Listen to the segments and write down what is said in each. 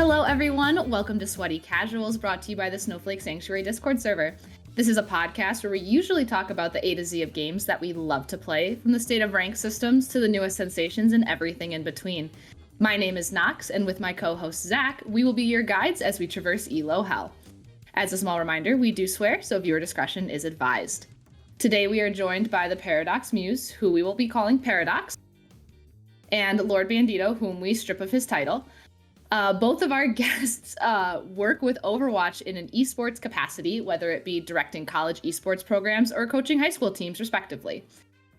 Hello everyone, welcome to Sweaty Casuals, brought to you by the Snowflake Sanctuary Discord server. This is a podcast where we usually talk about the A to Z of games that we love to play, from the state of rank systems to the newest sensations and everything in between. My name is Nox, and with my co-host Zach, we will be your guides as we traverse Elo Hell. As a small reminder, we do swear, so viewer discretion is advised. Today we are joined by TheParadoxMuse, who we will be calling Paradox, and Lord Bandito, whom we strip of his title. Both of our guests work with Overwatch in an esports capacity, whether it be directing college esports programs or coaching high school teams, respectively.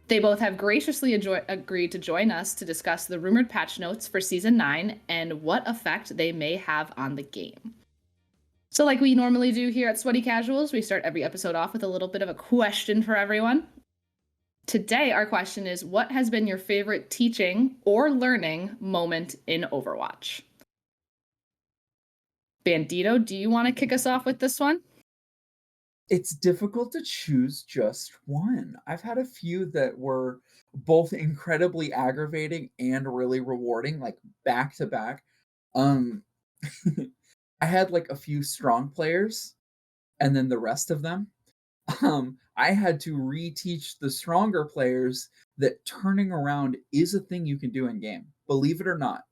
They both have graciously agreed to join us to discuss the rumored patch notes for Season 9 and what effect they may have on the game. So like we normally do here at Sweaty Casuals, we start every episode off with a little bit of a question for everyone. Today, our question is, what has been your favorite teaching or learning moment in Overwatch? Bandito, do you want to kick us off with this one? It's difficult to choose just one. I've had a few that were both incredibly aggravating and really rewarding, like back to back. I had like a few strong players, and then the rest of them, I had to reteach the stronger players that turning around is a thing you can do in game. Believe it or not.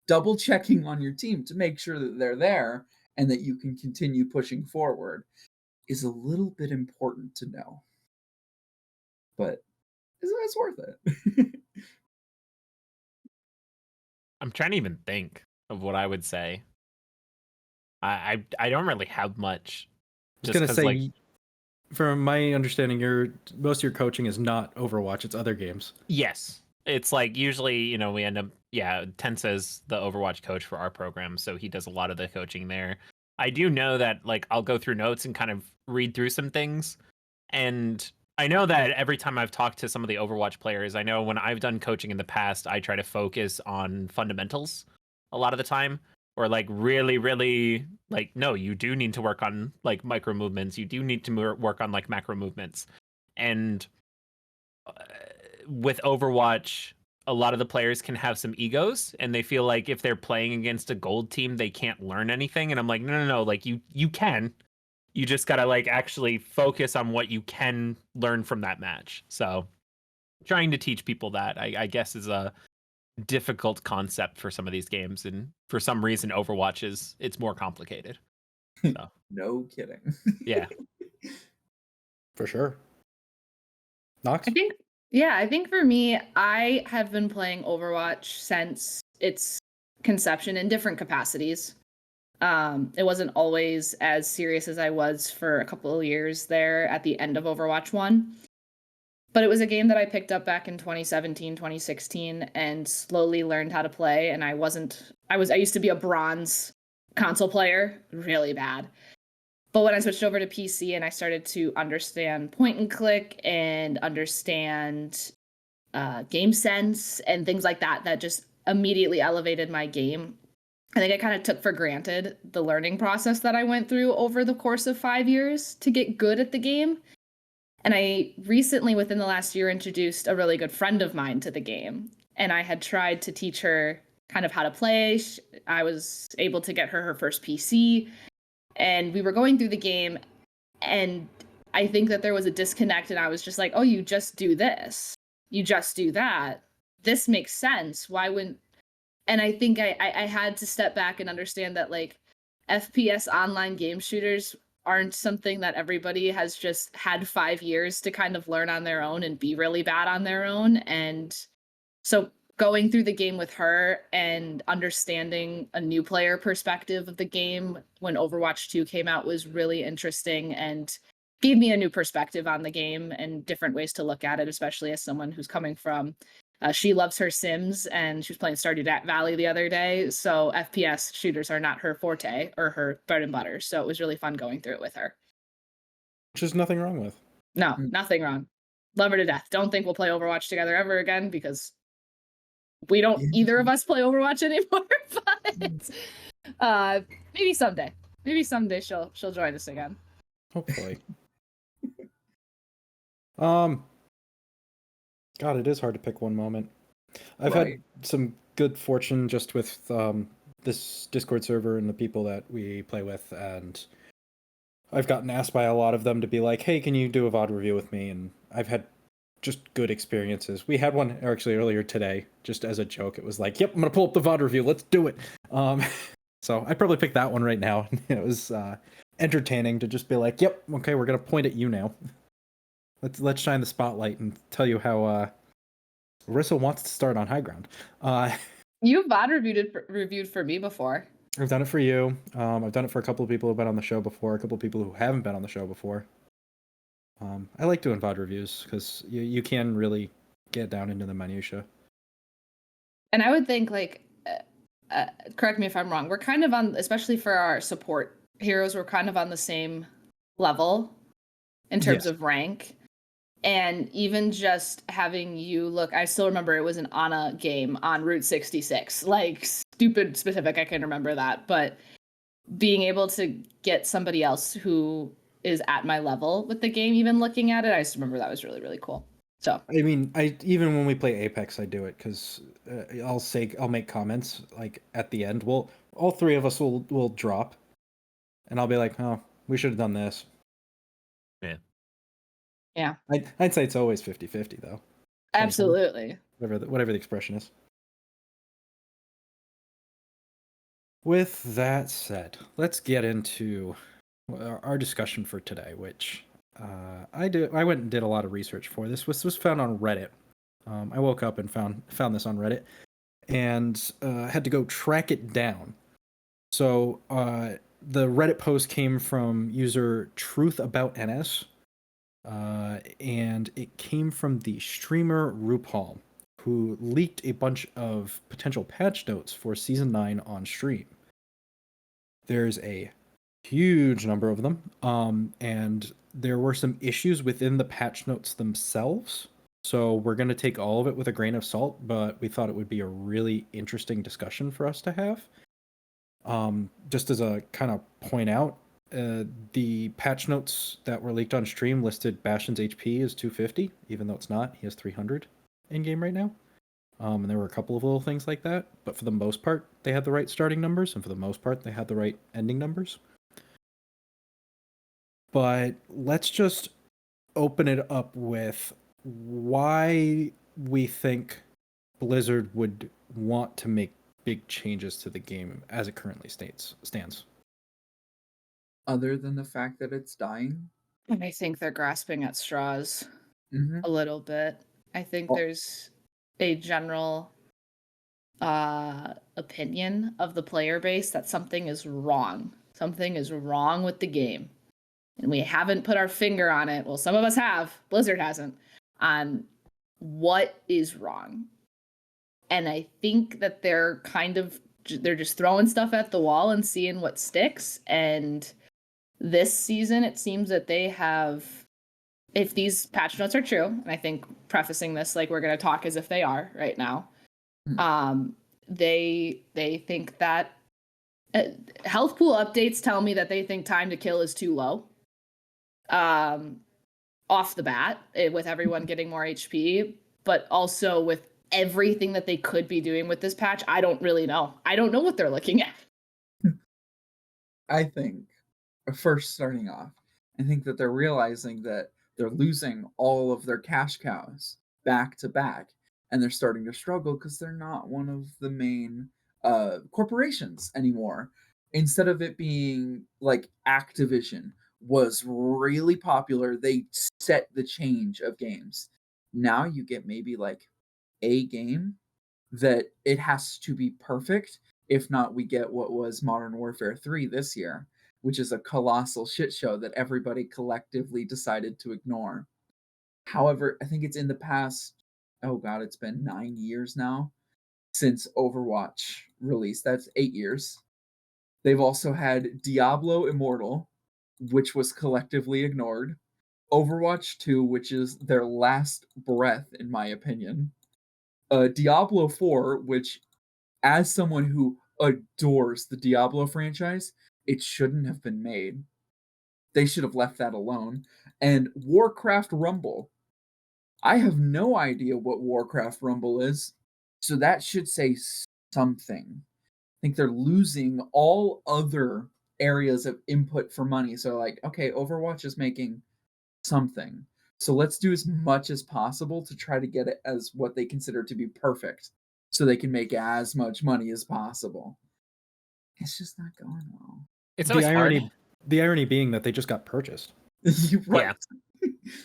Double checking on your team to make sure that they're there and that you can continue pushing forward is a little bit important to know. But it's worth it. I'm trying to even think of what I would say. I don't really have much. I was gonna say, from my understanding, most of your coaching is not Overwatch; it's other games. Yes, it's like usually, we end up. Yeah, Tensa's the Overwatch coach for our program, so he does a lot of the coaching there. I do know that I'll go through notes and kind of read through some things, and I know that every time I've talked to some of the Overwatch players, I know when I've done coaching in the past, I try to focus on fundamentals a lot of the time, or really, no, you do need to work on micro movements. You do need to work on macro movements. And with Overwatch, a lot of the players can have some egos, and they feel like if they're playing against a gold team, they can't learn anything. And I'm like, no, you can. You just gotta actually focus on what you can learn from that match. So trying to teach people that, I guess, is a difficult concept for some of these games, and for some reason Overwatch it's more complicated. So. No kidding. Yeah. For sure. Nox? I think for me, I have been playing Overwatch since its conception in different capacities. It wasn't always as serious as I was for a couple of years there at the end of Overwatch 1. But it was a game that I picked up back in 2017, 2016 and slowly learned how to play. And I used to be a bronze console player, really bad. But when I switched over to PC and I started to understand point and click and understand game sense and things like that, that just immediately elevated my game. I think I kind of took for granted the learning process that I went through over the course of 5 years to get good at the game. And I recently, within the last year, introduced a really good friend of mine to the game. And I had tried to teach her kind of how to play. I was able to get her first PC. And we were going through the game. And I think that there was a disconnect. And I was just like, oh, you just do this. You just do that. This makes sense. Why wouldn't... And I think I had to step back and understand that FPS online game shooters aren't something that everybody has just had 5 years to kind of learn on their own and be really bad on their own. And so going through the game with her and understanding a new player perspective of the game when Overwatch 2 came out was really interesting and gave me a new perspective on the game and different ways to look at it, especially as someone who's coming from she loves her Sims, and she was playing Stardew Valley the other day. So FPS shooters are not her forte or her bread and butter. So it was really fun going through it with her. Which is nothing wrong with. No, nothing wrong. Love her to death. Don't think we'll play Overwatch together ever again because we don't either of us play Overwatch anymore. But maybe someday. Maybe someday she'll join us again. Hopefully. God, it is hard to pick one moment. I've had some good fortune just with this Discord server and the people that we play with, and I've gotten asked by a lot of them to be like, hey, can you do a VOD review with me? And I've had just good experiences. We had one actually earlier today, just as a joke. It was like, yep, I'm going to pull up the VOD review. Let's do it. So I'd probably pick that one right now. It was entertaining to just be like, yep, okay, we're going to point at you now. Let's shine the spotlight and tell you how Marissa wants to start on high ground. You've VOD reviewed for me before. I've done it for you. I've done it for a couple of people who've been on the show before, a couple of people who haven't been on the show before. I like doing VOD reviews because you can really get down into the minutia. And I would think, like, correct me if I'm wrong, we're kind of on, especially for our support heroes, we're kind of on the same level in terms of rank. And even just having you look, I still remember it was an Ana game on Route 66. Like, stupid specific, I can remember that. But being able to get somebody else who is at my level with the game, even looking at it, I just remember that was really, really cool. So I mean, even when we play Apex, I do it because I'll make comments like at the end. All three of us will drop, and I'll be like, oh, we should have done this. Yeah. I'd say it's always 50-50 though. Absolutely. Whatever the expression is. With that said, let's get into our discussion for today, which I went and did a lot of research for this. This was found on Reddit. I woke up and found this on Reddit, and had to go track it down. So the Reddit post came from user TruthAboutNS, and it came from the streamer RuPaul, who leaked a bunch of potential patch notes for Season 9 on stream. There's a huge number of them, and there were some issues within the patch notes themselves. So we're going to take all of it with a grain of salt, but we thought it would be a really interesting discussion for us to have. Just as a kind of point out, the patch notes that were leaked on stream listed Bastion's HP as 250, even though it's not. He has 300 in game right now. And there were a couple of little things like that, but for the most part, they had the right starting numbers, and for the most part, they had the right ending numbers. But let's just open it up with why we think Blizzard would want to make big changes to the game as it currently stands. Other than the fact that it's dying? And I think they're grasping at straws Mm-hmm. a little bit. I think there's a general opinion of the player base that something is wrong. Something is wrong with the game. And we haven't put our finger on it. Well, some of us have. Blizzard hasn't. On what is wrong. And I think that they're just throwing stuff at the wall and seeing what sticks. And this season, it seems that they have, if these patch notes are true, and I think prefacing this like we're going to talk as if they are right now, they think that health pool updates tell me that they think time to kill is too low. Off the bat, with everyone getting more HP, but also with everything that they could be doing with this patch, I don't really know. I don't know what they're looking at. I think, first starting off, I think that they're realizing that they're losing all of their cash cows back to back, and they're starting to struggle because they're not one of the main corporations anymore. Instead of it being like Activision was really popular, they set the change of games. Now you get maybe like a game that it has to be perfect. If not, we get what was Modern Warfare 3 this year, which is a colossal shit show that everybody collectively decided to ignore. However, I think it's in the past, oh god, it's been 9 years now since Overwatch released. That's 8 years. They've also had Diablo Immortal, which was collectively ignored. Overwatch 2, which is their last breath, in my opinion. Diablo 4, which, as someone who adores the Diablo franchise, it shouldn't have been made. They should have left that alone. And Warcraft Rumble. I have no idea what Warcraft Rumble is, so that should say something. think they're losing all other areas of input for money. So like, okay, Overwatch is making something. So let's do as much as possible to try to get it as what they consider to be perfect so they can make as much money as possible. It's just not going well. It's The always hard. irony being that they just got purchased. You're right.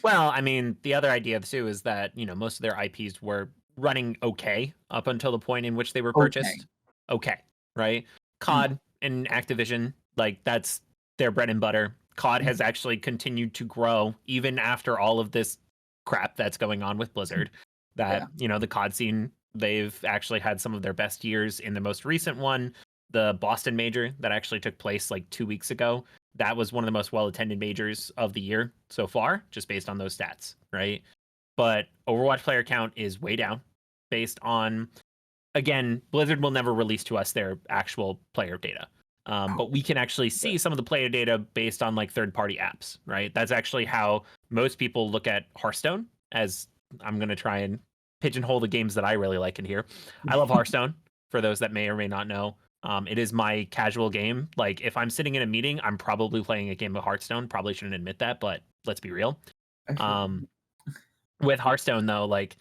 Well, I mean, the other idea too is that, most of their IPs were running okay up until the point in which they were purchased. Okay, right? COD and Activision, like that's their bread and butter. COD has actually continued to grow even after all of this crap that's going on with Blizzard. That, the COD scene, they've actually had some of their best years in the most recent one, the Boston Major that actually took place like 2 weeks ago. That was one of the most well-attended majors of the year so far, just based on those stats, right? But Overwatch player count is way down based on, again, Blizzard will never release to us their actual player data. But we can actually see some of the player data based on like third-party apps, right? That's actually how most people look at Hearthstone, as I'm going to try and pigeonhole the games that I really like in here. I love Hearthstone, for those that may or may not know. It is my casual game. Like if I'm sitting in a meeting, I'm probably playing a game of Hearthstone. Probably shouldn't admit that, but let's be real. With Hearthstone though, like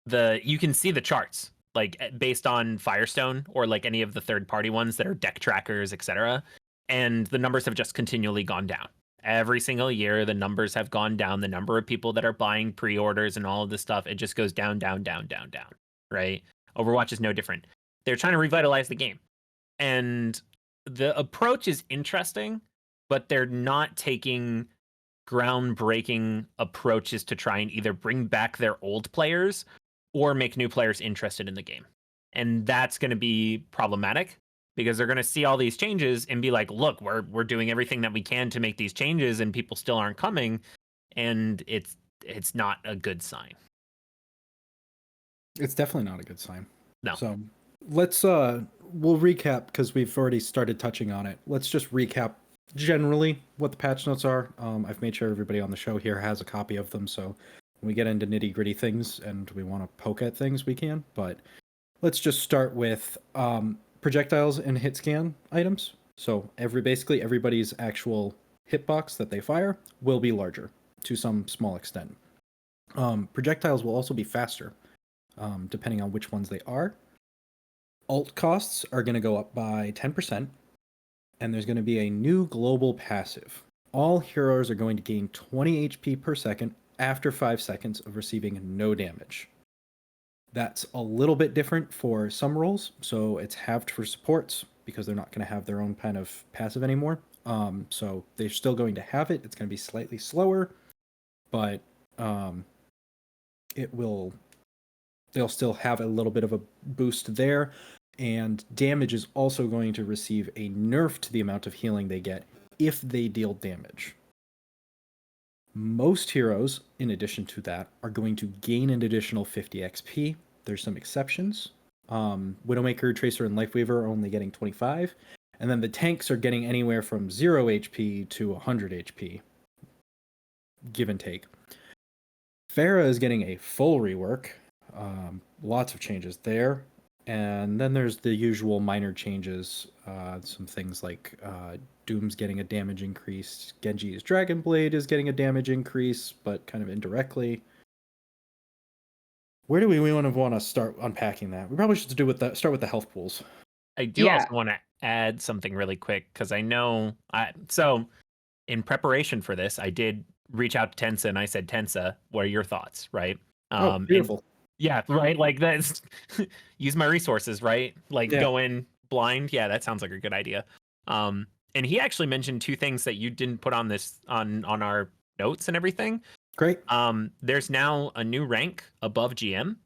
you can see the charts, like based on Firestone or like any of the third party ones that are deck trackers, etc. And the numbers have just continually gone down. Every single year, the numbers have gone down. The number of people that are buying pre-orders and all of this stuff, it just goes down, down, down, down, down. Right? Overwatch is no different. They're trying to revitalize the game. And the approach is interesting, but they're not taking groundbreaking approaches to try and either bring back their old players or make new players interested in the game. And that's going to be problematic because they're going to see all these changes and be like, look, we're doing everything that we can to make these changes and people still aren't coming. And it's not a good sign. It's definitely not a good sign. No. So let's we'll recap because we've already started touching on it. Let's just recap generally what the patch notes are. I've made sure everybody on the show here has a copy of them, so when we get into nitty-gritty things and we want to poke at things, we can. But let's just start with projectiles and hit scan items. So basically everybody's actual hitbox that they fire will be larger to some small extent. Projectiles will also be faster, depending on which ones they are. Alt costs are going to go up by 10%, and there's going to be a new global passive. All heroes are going to gain 20 HP per second after 5 seconds of receiving no damage. That's a little bit different for some roles, so it's halved for supports because they're not going to have their own kind of passive anymore. So they're still going to have it. It's going to be slightly slower, but they'll still have a little bit of a boost there. And damage is also going to receive a nerf to the amount of healing they get if they deal damage. Most heroes, in addition to that, are going to gain an additional 50 XP. There's some exceptions. Widowmaker, Tracer, and Lifeweaver are only getting 25. And then the tanks are getting anywhere from 0 HP to 100 HP, give and take. Pharah is getting a full rework. Lots of changes there. And then there's the usual minor changes. Some things like Doom's getting a damage increase. Genji's Dragon Blade is getting a damage increase, but kind of indirectly. Where do we want to start unpacking that? We probably should start with the health pools. I do also want to add something really quick because I know so in preparation for this, I did reach out to Tensa and I said, Tensa, what are your thoughts? Right? Beautiful. Yeah, right. Like that's use my resources, right? Like go in blind. Yeah, that sounds like a good idea. And he actually mentioned two things that you didn't put on this on our notes and everything. Great. There's now a new rank above GM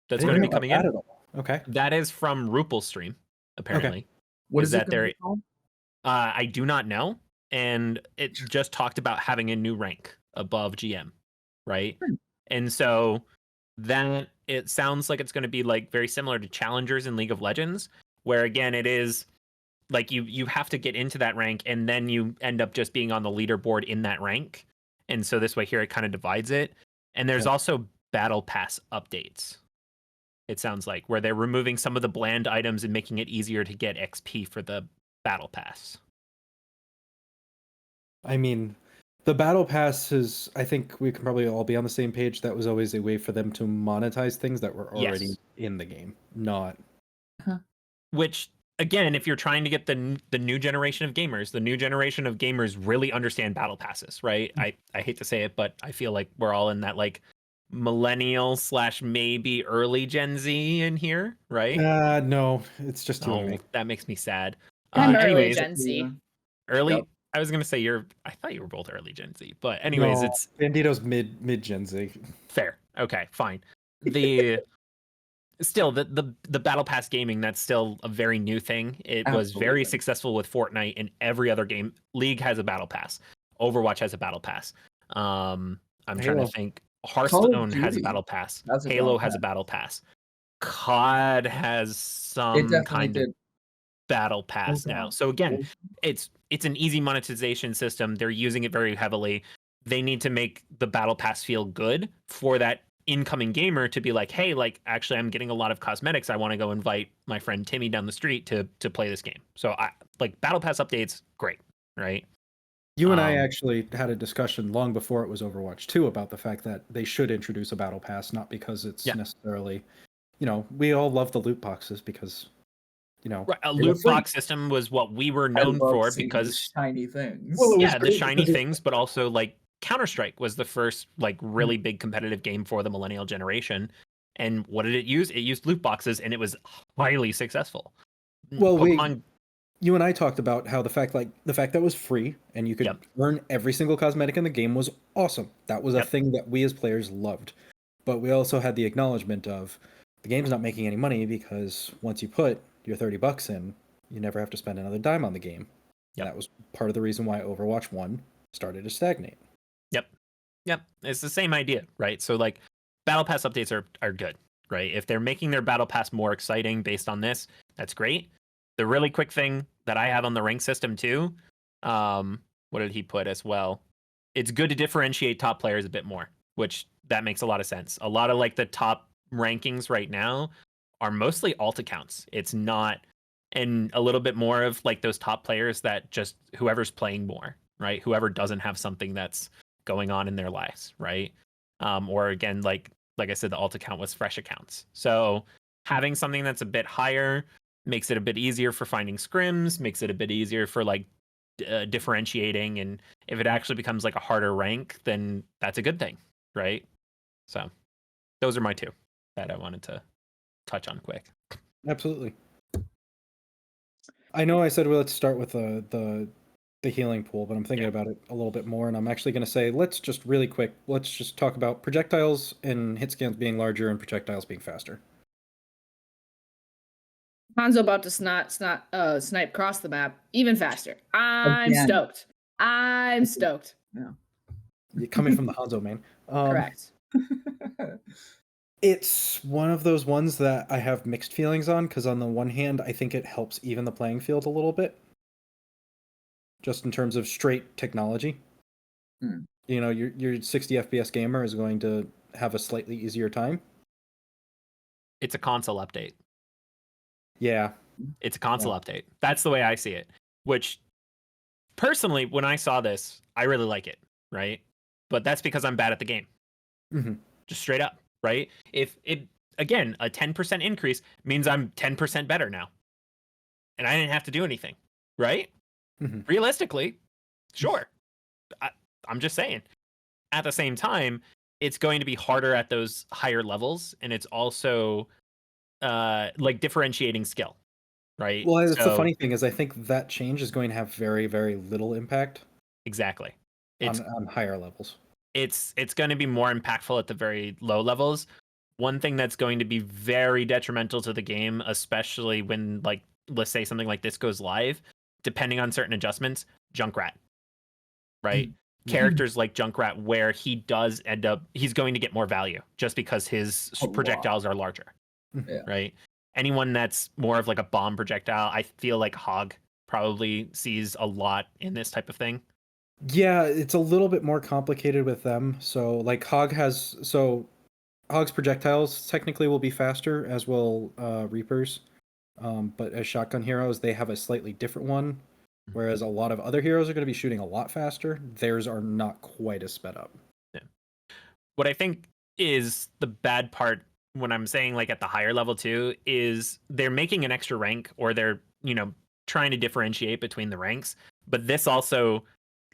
that's going to be coming in. Okay. That is from Rupal's stream, apparently. Okay. What is that there? I do not know. And it just talked about having a new rank above GM, right? And so that it sounds like it's going to be like very similar to challengers in League of Legends, where again it is like you have to get into that rank and then you end up just being on the leaderboard in that rank. And so this way here it kind of divides it. And there's also battle pass updates It sounds like, where they're removing some of the bland items and making it easier to get XP for the battle pass. I mean, the battle pass is, I think we can probably all be on the same page. That was always a way for them to monetize things that were already Yes. in the game, not. Which, again, if you're trying to get the new generation of gamers, the new generation of gamers really understand battle passes, right? I hate to say it, but I feel like we're all in that like millennial / maybe early Gen Z in here, right? No, it's just you and me. Oh, that makes me sad. I'm early Anyways, Gen Z. early. Yep. I was gonna say I thought you were both early Gen Z, but anyways, No, it's Bandito's mid Gen Z. fair. Okay, fine. Still the battle pass gaming, that's still a very new thing. It was very Absolutely. successful with Fortnite, and every other game. League has a battle pass. Overwatch has a battle pass. I'm trying Halo. to think. Call of Hearthstone has a Duty battle pass. has a Halo battle has a pass. battle pass. COD has It some definitely kind of did. battle pass now. God. So again, it's an easy monetization system. They're using it very heavily. They need to make the battle pass feel good for that incoming gamer to be like, hey, like actually I'm getting a lot of cosmetics. I want to go invite my friend Timmy down the street to play this game. So I like battle pass updates, great, right? You and I actually had a discussion long before it was Overwatch 2 about the fact that they should introduce a battle pass, not because it's necessarily, we all love the loot boxes because, Right, a They were loot free. box system was what we were I known love for seeing because these shiny things. Well, it was yeah, the great shiny because things, but also like Counter-Strike was the first like really big competitive game for the millennial generation. And what did it use? It used loot boxes, and it was highly successful. Well, Pokemon, you and I talked about how the fact that it was free and you could Yep. earn every single cosmetic in the game was awesome. That was a Yep. thing that we as players loved. But we also had the acknowledgement of the game's not making any money because once you put your $30 in, you never have to spend another dime on the game. Yep. That was part of the reason why Overwatch 1 started to stagnate. Yep, it's the same idea, right? So like battle pass updates are good, right? If they're making their battle pass more exciting based on this, that's great. The really quick thing that I have on the rank system too, what did he put as well? It's good to differentiate top players a bit more, which that makes a lot of sense. A lot of like the top rankings right now are mostly alt accounts. It's not, and a little bit more of like those top players that just whoever's playing more, right? Whoever doesn't have something that's going on in their lives, right? Or again, like I said, the alt account was fresh accounts. So having something that's a bit higher makes it a bit easier for finding scrims, makes it a bit easier for like differentiating. And if it actually becomes like a harder rank, then that's a good thing, right? So those are my two that I wanted to touch on quick. Absolutely. I know I said, well, let's start with the healing pool, but I'm thinking about it a little bit more, and I'm actually going to say, let's just talk about projectiles and hit scans being larger and projectiles being faster. Hanzo about to snipe across the map even faster. I'm Again. stoked. I'm stoked. Yeah. You're coming from the Hanzo main. Correct. It's one of those ones that I have mixed feelings on, because on the one hand, I think it helps even the playing field a little bit. Just in terms of straight technology. Your 60 FPS gamer is going to have a slightly easier time. It's a console update. Yeah. It's a console update. That's the way I see it. Which, personally, when I saw this, I really like it, right? But that's because I'm bad at the game. Mm-hmm. Just straight up, right? If it, again, a 10% increase means I'm 10% better now. And I didn't have to do anything, right? Mm-hmm. Realistically, sure. I'm just saying. At the same time, it's going to be harder at those higher levels, and it's also like differentiating skill, right? Well, that's the funny thing is I think that change is going to have very, very little impact. Exactly. On higher levels. It's going to be more impactful at the very low levels. One thing that's going to be very detrimental to the game, especially when, like, let's say something like this goes live, depending on certain adjustments, Junkrat, right? Characters like Junkrat, where he does end up, he's going to get more value just because his projectiles are larger, right? Anyone that's more of like a bomb projectile, I feel like Hog probably sees a lot in this type of thing. Yeah, it's a little bit more complicated with them. So like Hog has, Hog's projectiles technically will be faster, as will Reapers. But as shotgun heroes, they have a slightly different one. Whereas a lot of other heroes are going to be shooting a lot faster. Theirs are not quite as sped up. Yeah. What I think is the bad part when I'm saying like at the higher level too is they're making an extra rank, or they're, trying to differentiate between the ranks. But this also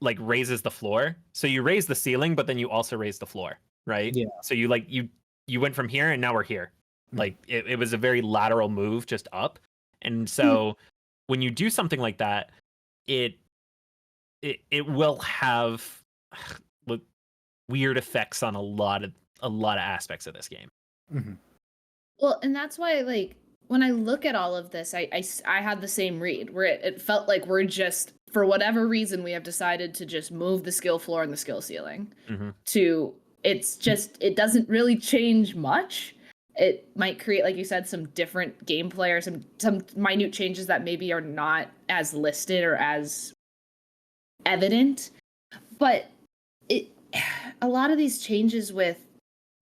like raises the floor. So you raise the ceiling, but then you also raise the floor, right? Yeah. So you went from here and now we're here. Like it was a very lateral move just up. And so when you do something like that, it will have weird effects on a lot of aspects of this game. Mm-hmm. Well, and that's why, like, when I look at all of this, I had the same read where it felt like we're just, for whatever reason, we have decided to just move the skill floor and the skill ceiling to, it's just, it doesn't really change much. It might create, like you said, some different gameplay or some minute changes that maybe are not as listed or as evident. But a lot of these changes with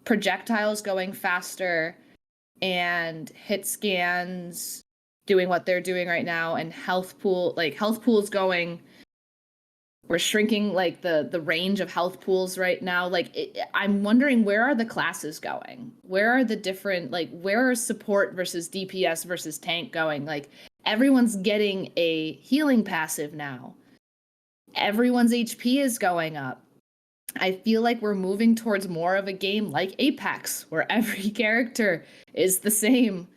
projectiles going faster and hit scans doing what they're doing right now, and health pools going, we're shrinking like the range of health pools right now. Like I'm wondering, where are the classes going? Where are the different, like, where are support versus DPS versus tank going? Like everyone's getting a healing passive now. Everyone's HP is going up. I feel like we're moving towards more of a game like Apex, where every character is the same,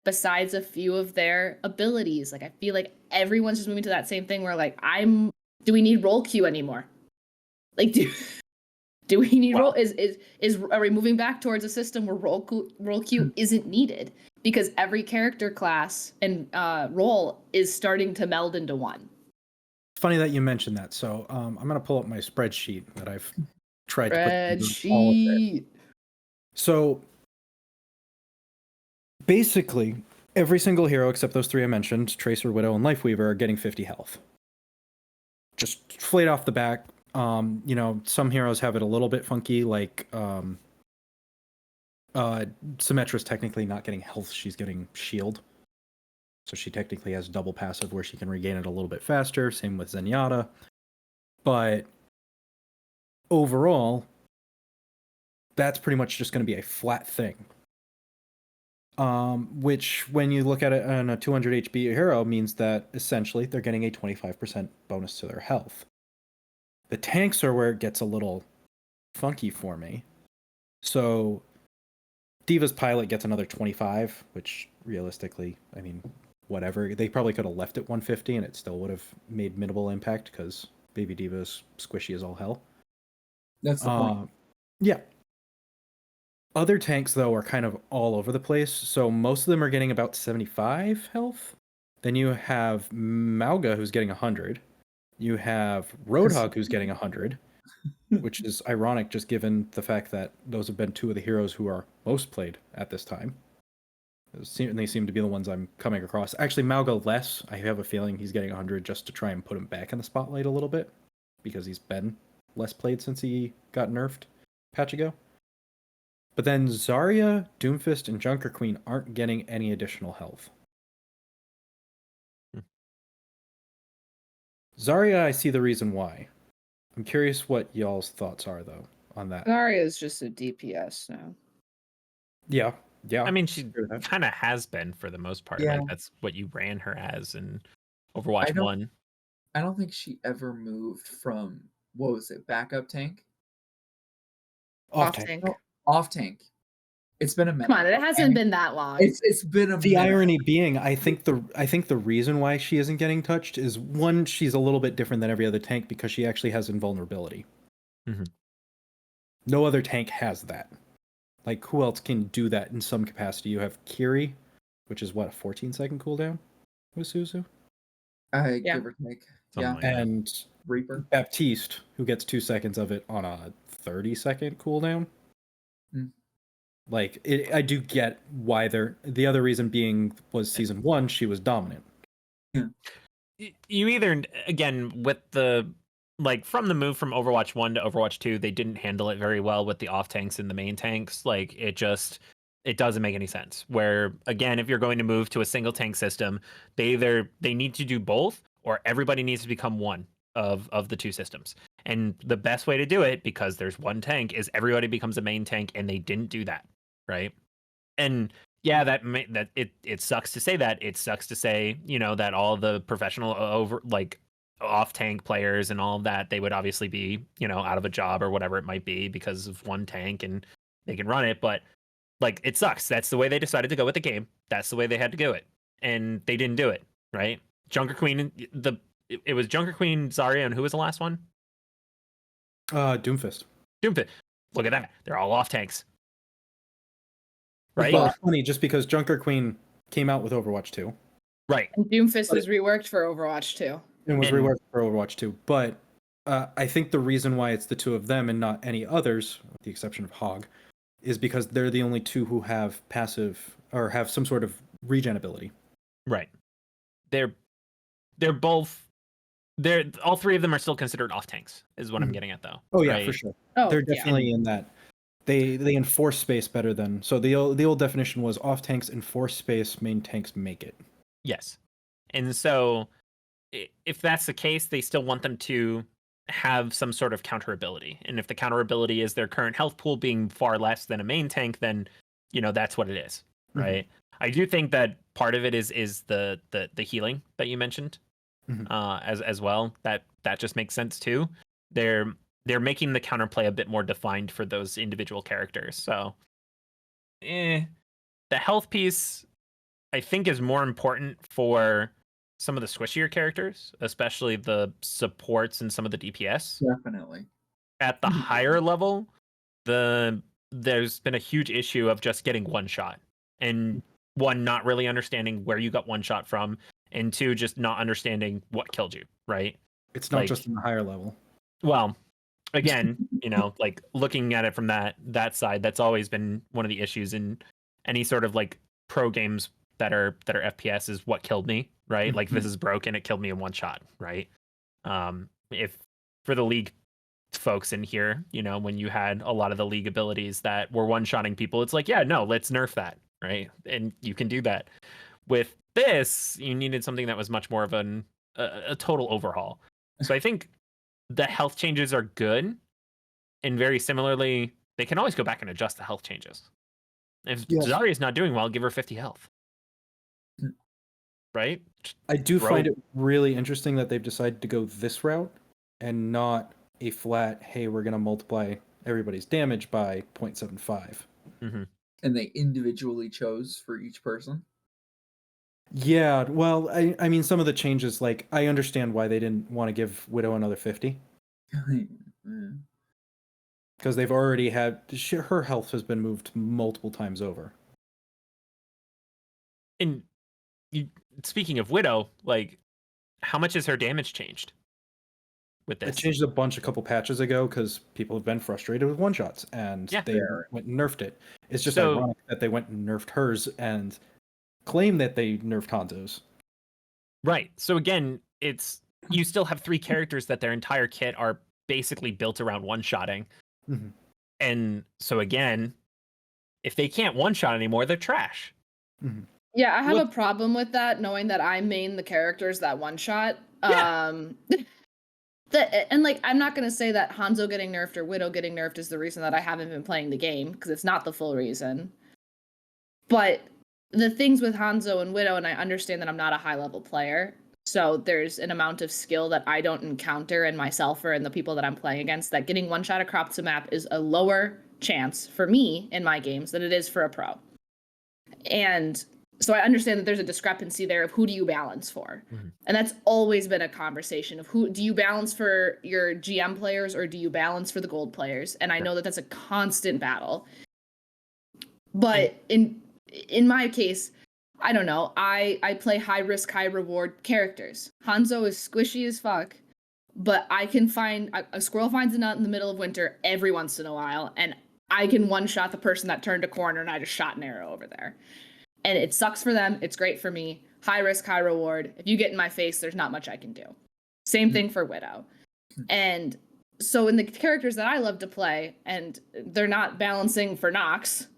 besides a few of their abilities. Like I feel like everyone's just moving to that same thing where like do we need roll queue anymore? Like do we need roll? Are we moving back towards a system where roll queue isn't needed because every character class and role is starting to meld into one? Funny that you mentioned that. So I'm going to pull up my spreadsheet that I've tried to put all of it. So basically, every single hero except those three I mentioned, Tracer, Widow, and Lifeweaver, are getting 50 health. Just flayed off the back. Some heroes have it a little bit funky, like Symmetra's technically not getting health, she's getting shield. So she technically has double passive where she can regain it a little bit faster. Same with Zenyatta. But overall, that's pretty much just going to be a flat thing. Which, when you look at it on a 200 HP hero, means that essentially they're getting a 25% bonus to their health. The tanks are where it gets a little funky for me. So Diva's Pilot gets another 25, which realistically, I mean, whatever. They probably could have left it 150 and it still would have made minimal impact because Baby Diva's squishy as all hell. That's the point. Yeah. Other tanks, though, are kind of all over the place. So most of them are getting about 75 health. Then you have Mauga, who's getting 100. You have Roadhog, who's getting 100, which is ironic just given the fact that those have been two of the heroes who are most played at this time. They seem to be the ones I'm coming across. Actually, Mauga less. I have a feeling he's getting 100 just to try and put him back in the spotlight a little bit, because he's been less played since he got nerfed a patch ago. But then Zarya, Doomfist, and Junker Queen aren't getting any additional health. Zarya, I see the reason why. I'm curious what y'all's thoughts are, though, on that. Zarya is just a DPS now. Yeah. I mean, she kind of has been for the most part. Yeah. Like, that's what you ran her as in Overwatch 1. I don't think she ever moved from, what was it, backup tank? Off tank. No, off tank. It's been a minute. Come on, it hasn't been that long. It's been a minute. The irony being, I think the reason why she isn't getting touched is, one, she's a little bit different than every other tank because she actually has invulnerability. Mm-hmm. No other tank has that. Like, who else can do that in some capacity? You have Kiri, which is what, a 14-second cooldown with Suzu? Give or take. Something like that. And Reaper. Baptiste, who gets 2 seconds of it on a 30-second cooldown. Like, I do get why the other reason being was season 1, she was dominant. Yeah. You either, again, with the like from the move from Overwatch 1 to Overwatch 2, they didn't handle it very well with the off tanks and the main tanks. Like it doesn't make any sense. Where again, if you're going to move to a single tank system, they need to do both, or everybody needs to become one of the two systems. And the best way to do it, because there's one tank, is everybody becomes a main tank, and they didn't do that, right? And yeah, that it sucks to say that. It sucks to say, that all the professional off tank players and all of that, they would obviously be, out of a job or whatever it might be because of one tank and they can run it. But like, it sucks. That's the way they decided to go with the game. That's the way they had to do it. And they didn't do it, right? Junker Queen, it was Junker Queen, Zarya, and who was the last one? Doomfist. Doomfist. Look at that. They're all off tanks. Right? Well, it's funny just because Junker Queen came out with Overwatch 2. Right. And Doomfist was reworked for Overwatch 2. And was reworked for Overwatch 2. But I think the reason why it's the two of them and not any others, with the exception of Hog, is because they're the only two who have passive or have some sort of regen ability. Right. They're both all three of them are still considered off tanks, is what I'm getting at though. Oh yeah, right? for sure. Oh, They're definitely in that. They enforce space better than the old definition was off tanks enforce space, main tanks make it. Yes. And so if that's the case, they still want them to have some sort of counter ability. And if the counter ability is their current health pool being far less than a main tank, then that's what it is, right? I do think that part of it is the healing that you mentioned, as well. That just makes sense too. They're making the counterplay a bit more defined for those individual characters. So, the health piece, I think, is more important for some of the squishier characters, especially the supports and some of the DPS. Definitely. At the higher level, there's been a huge issue of just getting one shot, and one, not really understanding where you got one shot from, and two, just not understanding what killed you. Right? It's not just in the higher level. Well, again, like looking at it from that side, that's always been one of the issues in any sort of like pro games that are FPS is what killed me, right? Like this is broken, it killed me in one shot, right? If for the League folks in here, when you had a lot of the League abilities that were one-shotting people, it's like, yeah, no, let's nerf that, right? And you can do that. With this, you needed something that was much more of a total overhaul. So I think the health changes are good, and very similarly, they can always go back and adjust the health changes. If Zarya's not doing well, give her 50 health. Right? I do find it really interesting that they've decided to go this route and not a flat, hey, we're going to multiply everybody's damage by 0.75. And they individually chose for each person? Yeah, well, I mean, some of the changes, like, I understand why they didn't want to give Widow another 50. Because they've already had, her health has been moved multiple times over. And speaking of Widow, like, how much has her damage changed with this? It changed a bunch a couple patches ago because people have been frustrated with one-shots, and they went and nerfed it. It's just ironic that they went and nerfed hers and claim that they nerfed Hanzo's. Right. So again, you still have three characters that their entire kit are basically built around one-shotting. And so again, if they can't one-shot anymore, they're trash. Yeah, I have a problem with that, knowing that I main the characters that one-shot. And like, I'm not going to say that Hanzo getting nerfed or Widow getting nerfed is the reason that I haven't been playing the game, because it's not the full reason. But the things with Hanzo and Widow, and I understand that I'm not a high-level player, so there's an amount of skill that I don't encounter in myself or in the people that I'm playing against, that getting one shot across the map is a lower chance for me in my games than it is for a pro. And so I understand that there's a discrepancy there of who do you balance for. And that's always been a conversation of who do you balance for your GM players or do you balance for the gold players? And I know that that's a constant battle. But in my case, I don't know. I play high risk, high reward characters. Hanzo is squishy as fuck, but I can find a squirrel finds a nut in the middle of winter every once in a while, and I can one shot the person that turned a corner and I just shot an arrow over there. And it sucks for them. It's great for me. High risk, high reward. If you get in my face, there's not much I can do. Same thing for Widow. And so in the characters that I love to play, and they're not balancing for Nox,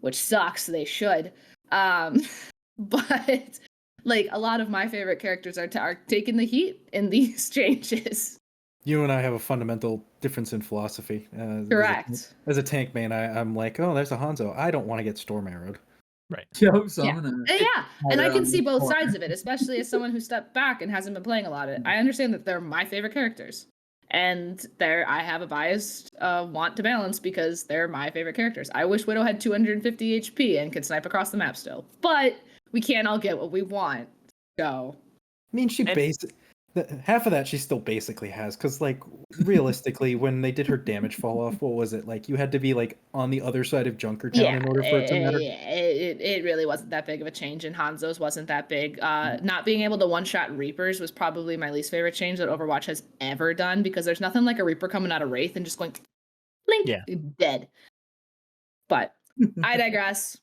which sucks, they should. But like a lot of my favorite characters are taking the heat in these changes. You and I have a fundamental difference in philosophy. Correct. As a tank main, I'm like, oh, there's a Hanzo. I don't want to get storm arrowed. Right. Yep, so Yeah. I'm gonna And I hire can on see the both corner. sides of it, especially as someone who stepped back and hasn't been playing a lot of it. I understand that they're my favorite characters. And I have a biased want to balance because they're my favorite characters. I wish Widow had 250 HP and could snipe across the map still. But we can't all get what we want. So I mean, half of that she still basically has, because like realistically, when they did her damage fall off, what was it like? You had to be like on the other side of Junkertown in order for it to matter. It really wasn't that big of a change, and Hanzo's wasn't that big. Not being able to one-shot Reapers was probably my least favorite change that Overwatch has ever done, because there's nothing like a Reaper coming out of Wraith and just going, blink, dead. But I digress.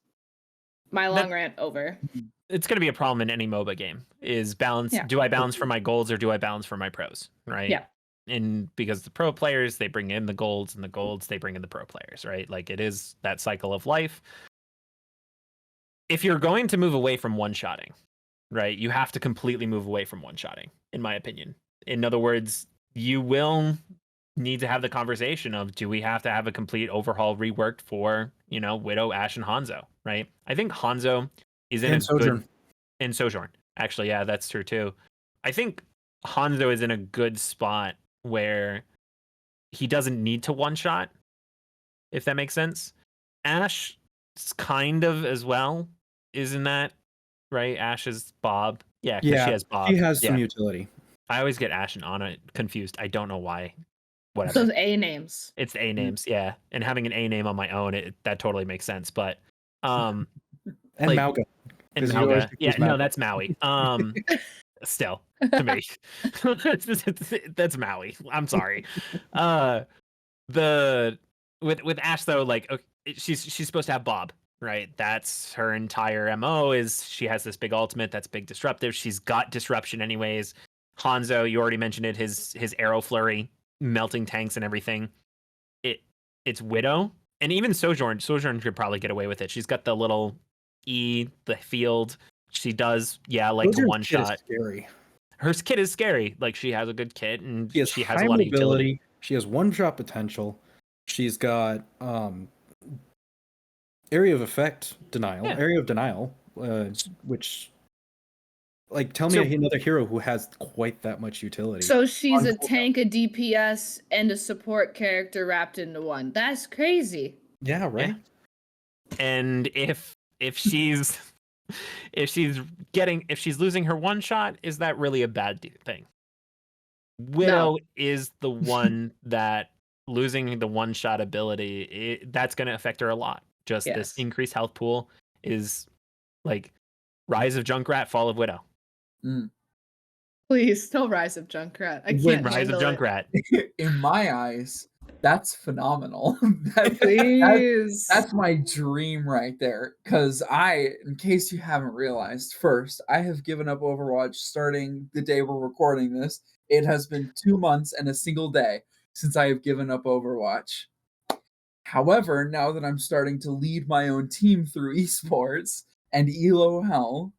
My long rant over. It's going to be a problem in any MOBA game is balance. Yeah. Do I balance for my golds or do I balance for my pros? Right. Yeah. And because the pro players, they bring in the golds, and the golds, they bring in the pro players, right? Like it is that cycle of life. If you're going to move away from one-shotting, right, you have to completely move away from one-shotting, in my opinion. In other words, you will need to have the conversation of, do we have to have a complete overhaul reworked for, Widow, Ashe, and Hanzo, right? I think Hanzo is in and Sojourn. Actually, yeah, that's true too. I think Hanzo is in a good spot where he doesn't need to one-shot, if that makes sense. Ashe kind of as well, isn't that right? Ashe is Bob. Yeah, because she has Bob. She has some utility. I always get Ashe and Ana confused. I don't know why. Whatever. Those A names. It's the A names, yeah. And having an A name on my own, that totally makes sense. But and Mauga. And Mauga. Yeah, no, that's Maui. Still, to me. That's Maui. I'm sorry. With Ashe though, like, okay, she's supposed to have Bob, right? That's her entire MO, is she has this big ultimate that's big disruptive. She's got disruption anyways. Hanzo, you already mentioned it, his arrow flurry, melting tanks and everything. It's Widow, and even Sojourn could probably get away with it. She's got the little E, the field. She does, like the one shot. Scary. Her kit is scary. Like, she has a good kit, and she has a high lot mobility. of utility. She has one shot potential. She's got area of denial, which, like, tell me another hero who has quite that much utility. So she's a tank, a DPS, and a support character wrapped into one. That's crazy. Yeah, right. Yeah. And if she's losing her one shot, is that really a bad thing? Widow is the one that losing the one shot ability, that's going to affect her a lot. Just this increased health pool is like Rise of Junkrat, Fall of Widow. Please, still Rise of Junkrat. I can't Rise of Junkrat. In my eyes, that's phenomenal. Please. That's my dream right there. Because in case you haven't realized, first, I have given up Overwatch starting the day we're recording this. It has been 2 months and a single day since I have given up Overwatch. However, now that I'm starting to lead my own team through esports and ELO hell,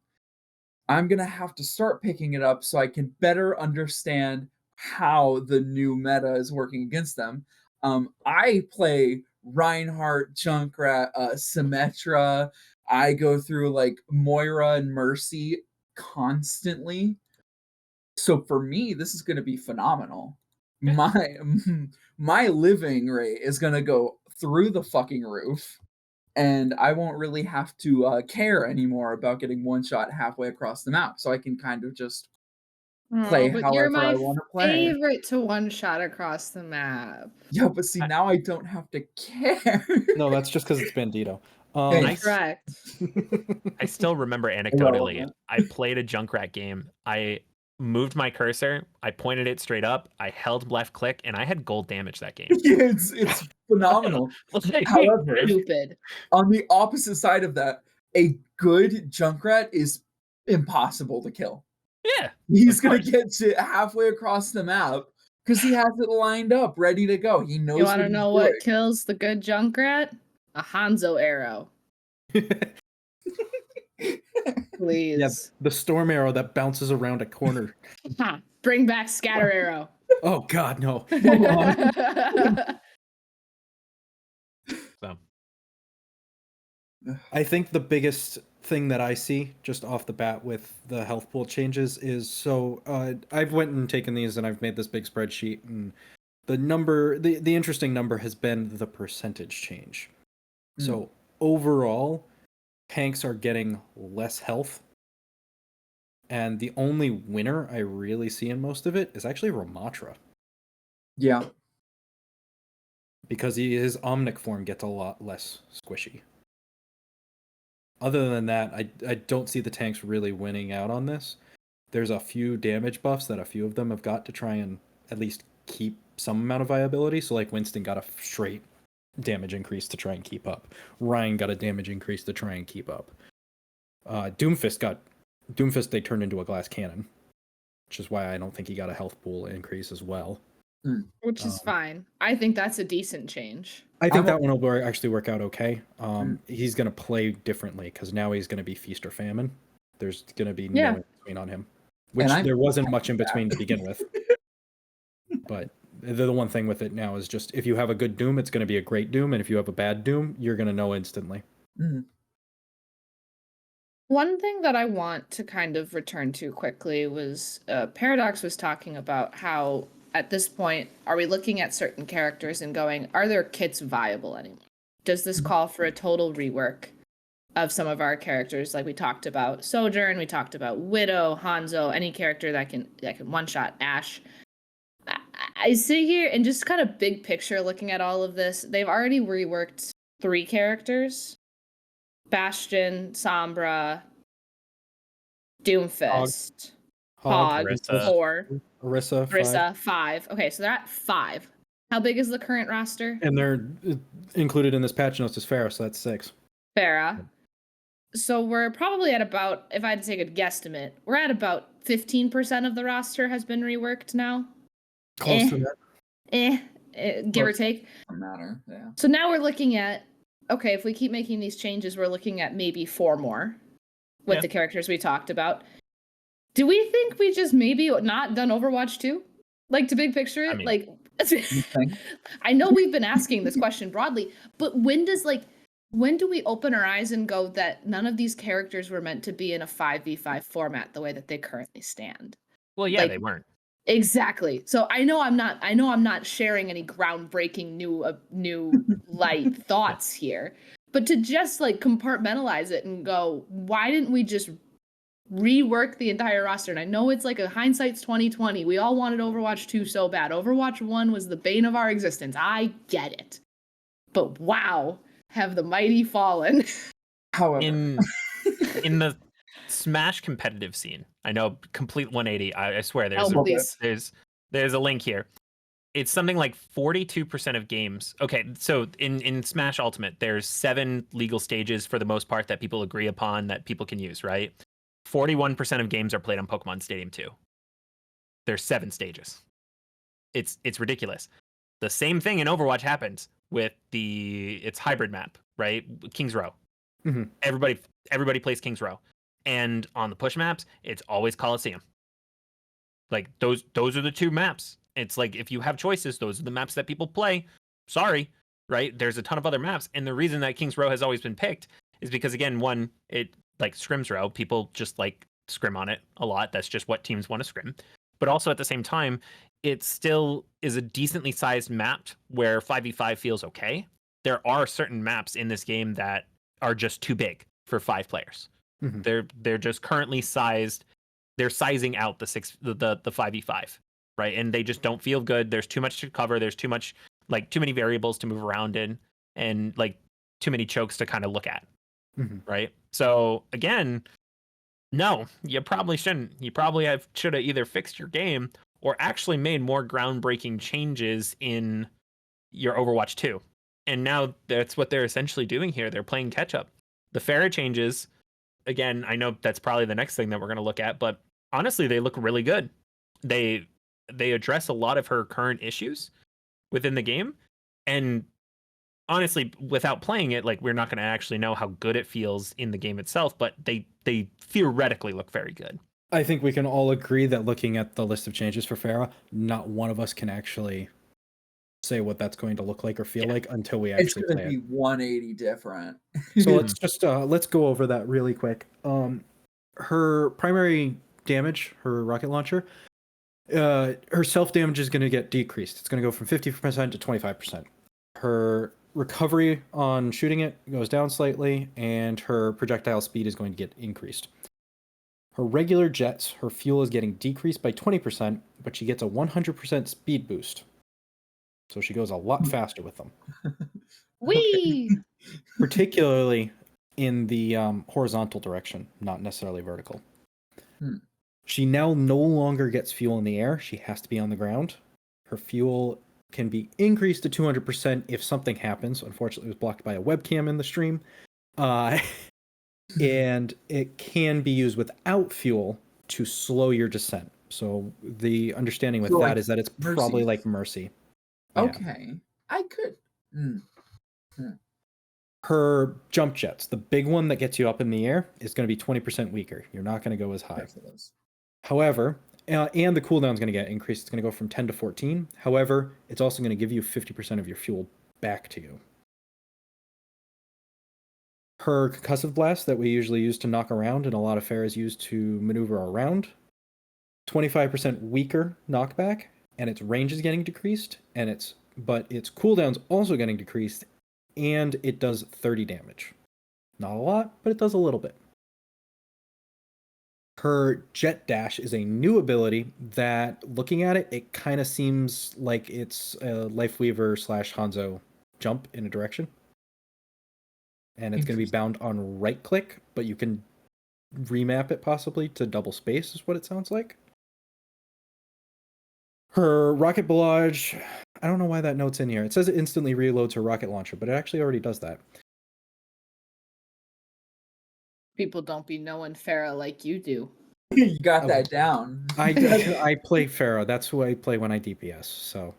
I'm going to have to start picking it up so I can better understand how the new meta is working against them. I play Reinhardt, Junkrat, Symmetra. I go through like Moira and Mercy constantly. So for me, this is going to be phenomenal. My living rate is going to go through the fucking roof, and I won't really have to care anymore about getting one shot halfway across the map. So I can kind of just play however I want to play. Favorite to one shot across the map. Yeah, but see, now I don't have to care. No, that's just because it's Bandito. Correct. I still remember anecdotally, I played a Junkrat game. I moved my cursor, I pointed it straight up, I held left click, and I had gold damage that game. Yeah, it's phenomenal. However, stupid. On the opposite side of that, a good Junkrat is impossible to kill. Yeah. He's going to get to halfway across the map, Because he has it lined up, ready to go. He knows You want what to he's know doing. what kills the good Junkrat? A Hanzo arrow. Please. Yeah, the storm arrow that bounces around a corner. Bring back scatter arrow. Oh God, no. So I think the biggest thing that I see just off the bat with the health pool changes is I've went and taken these and I've made this big spreadsheet, and the interesting number has been the percentage change. So overall, tanks are getting less health, and the only winner I really see in most of it is actually Ramatra. Yeah. Because his Omnic form gets a lot less squishy. Other than that, I don't see the tanks really winning out on this. There's a few damage buffs that a few of them have got to try and at least keep some amount of viability. So like Winston got a straight damage increase to try and keep up. Ryan got a damage increase to try and keep up. Doomfist they turned into a glass cannon, which is why I don't think he got a health pool increase as well. Which is fine. I think that's a decent change. I think that one will actually work out okay. He's going to play differently because now he's going to be feast or famine. There's going to be no in between on him, which there wasn't much in between to begin with. But the one thing with it now is just if you have a good Doom, it's going to be a great Doom, and if you have a bad Doom, you're going to know instantly. One thing that I want to kind of return to quickly was Paradox was talking about how at this point, are we looking at certain characters and going, are their kits viable anymore? Does this call for a total rework of some of our characters? Like we talked about Sojourn, we talked about Widow, Hanzo, any character that can one-shot Ashe. I sit here and just kind of big picture looking at all of this. They've already reworked 3 characters. Bastion, Sombra, Doomfist, Hog, Orisa. 4. Orisa, 5. Okay, so they're at 5. How big is the current roster? and they're included in this patch notes as Pharah, so that's 6. Pharah. So we're probably at about, if I had to take a guesstimate, we're at about 15% of the roster has been reworked now. Close to that. Give or take. Doesn't matter. Yeah. So now we're looking at, okay, if we keep making these changes, we're looking at maybe 4 more with the characters we talked about. Do we think we just maybe not done Overwatch 2? Like, to big picture it? I know we've been asking this question broadly, but when do we open our eyes and go that none of these characters were meant to be in a 5v5 format the way that they currently stand? Well, yeah, they weren't. Exactly. So I know I'm not sharing any groundbreaking new light thoughts here, but to just like compartmentalize it and go, why didn't we just rework the entire roster? And I know it's like a hindsight's 2020. We all wanted Overwatch 2 so bad. Overwatch 1 was the bane of our existence. I get it. But wow, have the mighty fallen. However, in the Smash competitive scene, I know complete 180. I swear there's a link here. It's something like 42% of games. Okay, so in Smash Ultimate, there's 7 legal stages for the most part that people agree upon that people can use, right? 41% of games are played on Pokemon Stadium 2. There's 7 stages. It's ridiculous. The same thing in Overwatch happens with its hybrid map, right? King's Row. Mm-hmm. Everybody plays King's Row. And on the push maps, it's always Coliseum. Like those are the 2 maps. It's like if you have choices, those are the maps that people play. Sorry, right? There's a ton of other maps, and the reason that King's Row has always been picked is because again, one, it like scrims row, people just like scrim on it a lot. That's just what teams want to scrim. But also at the same time, it still is a decently sized map where 5v5 feels okay. There are certain maps in this game that are just too big for 5 players. Mm-hmm. They're just currently sized. They're sizing out the 5v5, right? And they just don't feel good. There's too much to cover. There's too many variables to move around in, and like too many chokes to kind of look at, right? So again, no, you probably shouldn't. You probably should have either fixed your game or actually made more groundbreaking changes in your Overwatch 2. And now that's what they're essentially doing here. They're playing catch up. The Pharah changes, again, I know that's probably the next thing that we're going to look at, but honestly, they look really good. they address a lot of her current issues within the game. And honestly, without playing it, like, we're not going to actually know how good it feels in the game itself, but they theoretically look very good. I think we can all agree that looking at the list of changes for Pharah, not one of us can actually say what that's going to look like or feel like until we actually It's going play to be 180 different. So let's just let's go over that really quick. Her primary damage, her rocket launcher, her self damage is going to get decreased. It's going to go from 50% to 25%. Her recovery on shooting it goes down slightly, and her projectile speed is going to get increased. Her regular jets, her fuel is getting decreased by 20%, but she gets a 100% speed boost. So she goes a lot faster with them. Whee! Particularly in the horizontal direction, not necessarily vertical. She now no longer gets fuel in the air. She has to be on the ground. Her fuel can be increased to 200% if something happens. Unfortunately, it was blocked by a webcam in the stream. And it can be used without fuel to slow your descent. So the understanding with that is that it's probably like Mercy. Okay. I could. Her jump jets, the big one that gets you up in the air, is going to be 20% weaker. You're not going to go as high. However, and the cooldown is going to get increased. It's going to go from 10 to 14. However, it's also going to give you 50% of your fuel back to you. Her concussive blast that we usually use to knock around, and a lot of Pharahs use to maneuver around, 25% weaker knockback, and its range is getting decreased, but its cooldown's also getting decreased, and it does 30 damage. Not a lot, but it does a little bit. Her Jet Dash is a new ability that, looking at it, it kind of seems like it's a Lifeweaver / Hanzo jump in a direction. And it's going to be bound on right click, but you can remap it possibly to double space, is what it sounds like. Her Rocket Barrage, I don't know why that note's in here. It says it instantly reloads her rocket launcher, but it actually already does that. People don't be knowing Pharah like you do. You got that down. I play Pharah. That's who I play when I DPS, so.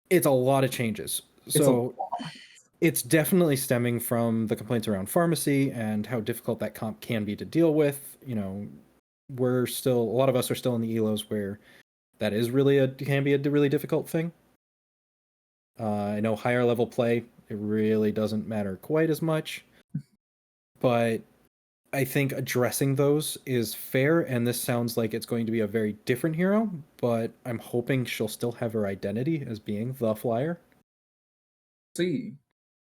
It's a lot of changes. So it's definitely stemming from the complaints around pharmacy and how difficult that comp can be to deal with. You know, a lot of us are still in the elos where that is can be a really difficult thing. I know higher level play, it really doesn't matter quite as much, but I think addressing those is fair, and this sounds like it's going to be a very different hero, but I'm hoping she'll still have her identity as being the Flyer. See.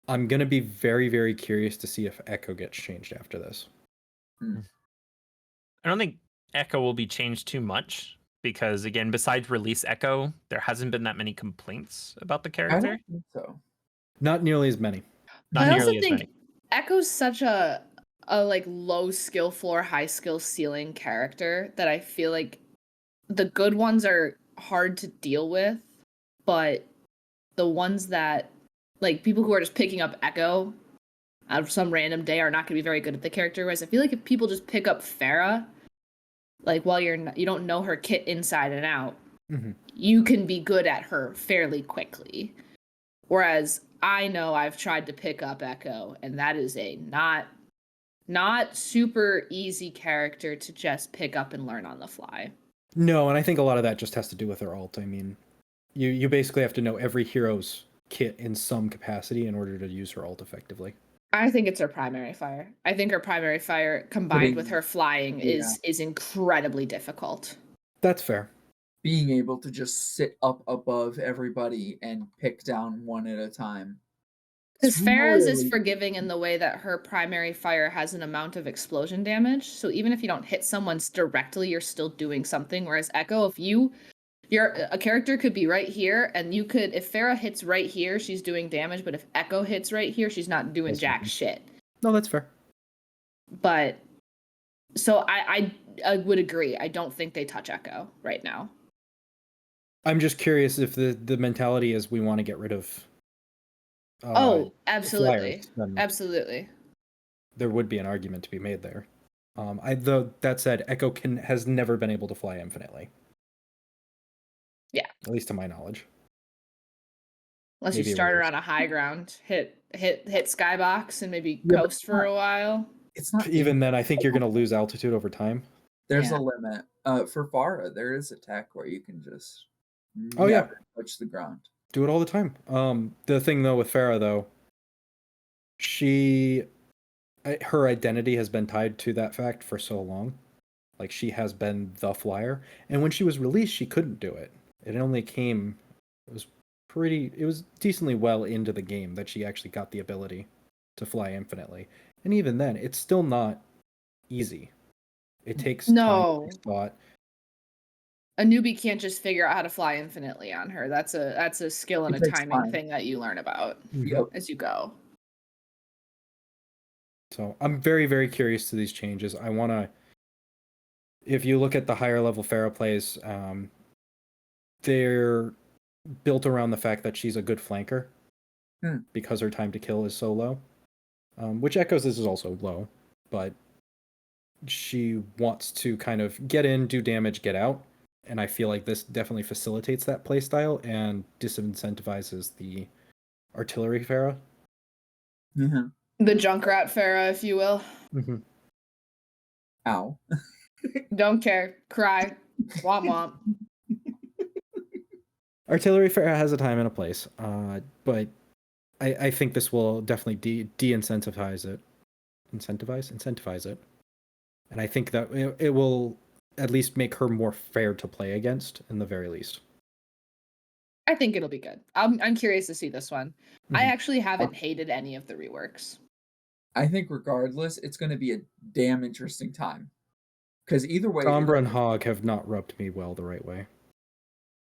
I'm going to be very, very curious to see if Echo gets changed after this. I don't think Echo will be changed too much because, again, besides release Echo, there hasn't been that many complaints about the character. I don't think so. Not nearly as many. Not nearly as many. Echo's such a like low skill floor, high skill ceiling character that I feel like the good ones are hard to deal with, but the ones that, like, people who are just picking up Echo out of some random day are not going to be very good at the character. Whereas I feel like if people just pick up Pharah, like, while you don't know her kit inside and out, you can be good at her fairly quickly. Whereas I know I've tried to pick up Echo, and that is a not super easy character to just pick up and learn on the fly. No, and I think a lot of that just has to do with her ult. I mean, you basically have to know every hero's kit in some capacity in order to use her ult effectively. I think it's her primary fire. I think her primary fire combined with her flying is incredibly difficult. That's fair. Being able to just sit up above everybody and pick down one at a time. Because Pharah's is forgiving in the way that her primary fire has an amount of explosion damage. So even if you don't hit someone directly, you're still doing something. Whereas Echo, if a character could be right here, and you could, if Pharah hits right here, she's doing damage. But if Echo hits right here, she's not doing jack shit. No, that's fair. But so I would agree. I don't think they touch Echo right now. I'm just curious if the mentality is we want to get rid of. Absolutely. Flyers, Absolutely. there would be an argument to be made there. That said, Echo has never been able to fly infinitely. Yeah. At least to my knowledge. Unless Maybe you it start her was. on a high ground, hit Skybox and maybe Yeah, but coast for a while. It's not Even then, I think you're going to lose altitude over time. There's Yeah. a limit. For Pharah, there is a tech where you can just Oh, yeah. never touch the ground. Do it all the time. The thing though with Pharah though, her identity has been tied to that fact for so long. Like she has been the flyer, and when she was released, she couldn't do it. It only came. It was decently well into the game that she actually got the ability to fly infinitely, and even then, it's still not easy. It takes time. No. Thought. A newbie can't just figure out how to fly infinitely on her. That's a skill and It a takes timing time. thing that you learn about Yep. as you go. So I'm very, very curious to these changes. I want to. If you look at the higher level Pharah plays, they're built around the fact that she's a good flanker because her time to kill is so low, which Echo's is also low, but she wants to kind of get in, do damage, get out, and I feel like this definitely facilitates that playstyle and disincentivizes the artillery Pharah. Mm-hmm. The Junkrat Pharah, if you will. Mm-hmm. Ow. Don't care. Cry. Womp womp. Artillery Pharah has a time and a place, but I think this will definitely de-incentivize it. Incentivize it. And I think that it will at least make her more fair to play against, in the very least. I think it'll be good. I'm curious to see this one. Mm-hmm. I actually haven't hated any of the reworks. I think regardless, it's going to be a damn interesting time. Because either way... Sombra and Hog have not rubbed me well the right way.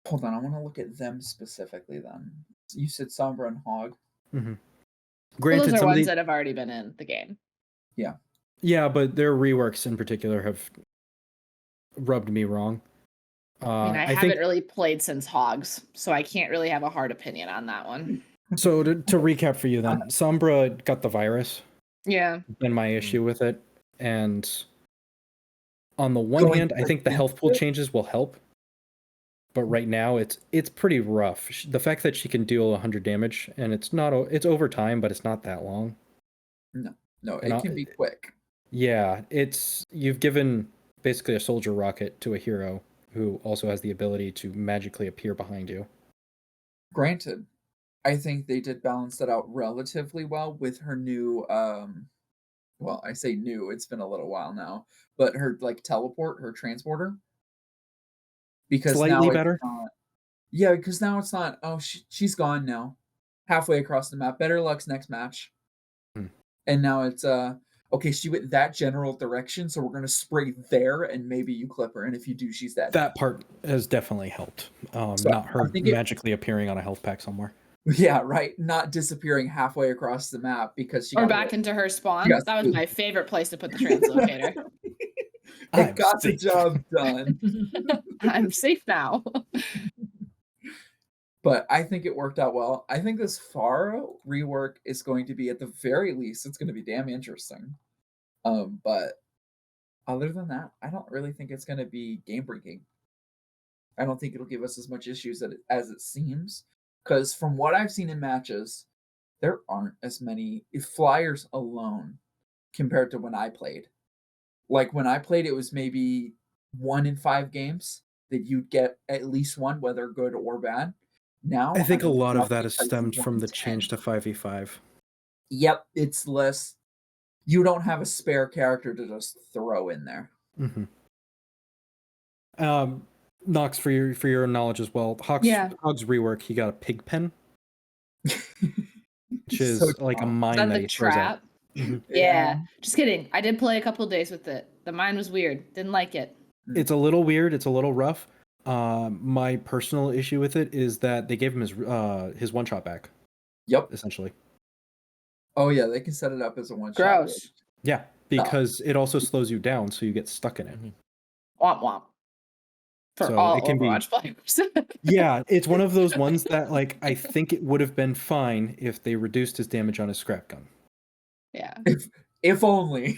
Hold on, I want to look at them specifically then. You said Sombra and Hog. Mm-hmm. Granted, those are ones that have already been in the game. Yeah. Yeah, but their reworks in particular have rubbed me wrong. I haven't really played since Hogs, so I can't really have a hard opinion on that one. So to recap for you then, Sombra got the virus. Yeah. Been my issue with it. And on the one hand, I think the health pool changes will help. But right now, it's pretty rough. The fact that she can deal 100 damage, and it's over time, but it's not that long. No, it can be quick. Yeah, you've given basically a soldier rocket to a hero who also has the ability to magically appear behind you. Granted, I think they did balance that out relatively well with her new, well, I say new, it's been a little while now, but her teleport, her transporter. Because slightly now better. Yeah, because now it's not, oh, she's gone now. Halfway across the map. Better luck's next match. And now it's, okay, she went that general direction, so we're going to spray there, and maybe you clip her, and if you do, she's dead. That part has definitely helped. Not her magically appearing on a health pack somewhere. Yeah, right. Not disappearing halfway across the map because she or back into her spawn. That was my favorite place to put the translocator. It got the job done. I'm safe now. But I think it worked out well. I think this Pharah rework is going to be, at the very least, it's going to be damn interesting. But other than that, I don't really think it's going to be game breaking. I don't think it'll give us as much issues as it seems. Because from what I've seen in matches, there aren't as many flyers alone compared to when I played. Like when I played, it was maybe 1 in 5 games that you'd get at least one, whether good or bad. Now, I think a lot of that is stemmed from the change to 5v5. Yep, it's less. You don't have a spare character to just throw in there. Mm-hmm. Nox, for your knowledge as well, Hog's rework, he got a pig pen, which is so like a mine that he throws out. Yeah, just kidding. I did play a couple of days with it. The mine was weird. Didn't like it. It's a little weird. It's a little rough. My personal issue with it is that they gave him his one shot back. Yep. Essentially. Oh yeah, they can set it up as a one shot. Gross. Yeah, because it also slows you down, so you get stuck in it. Womp womp. For all Overwatch players. Yeah, it's one of those ones that, like, I think it would have been fine if they reduced his damage on his scrap gun. Yeah. If only.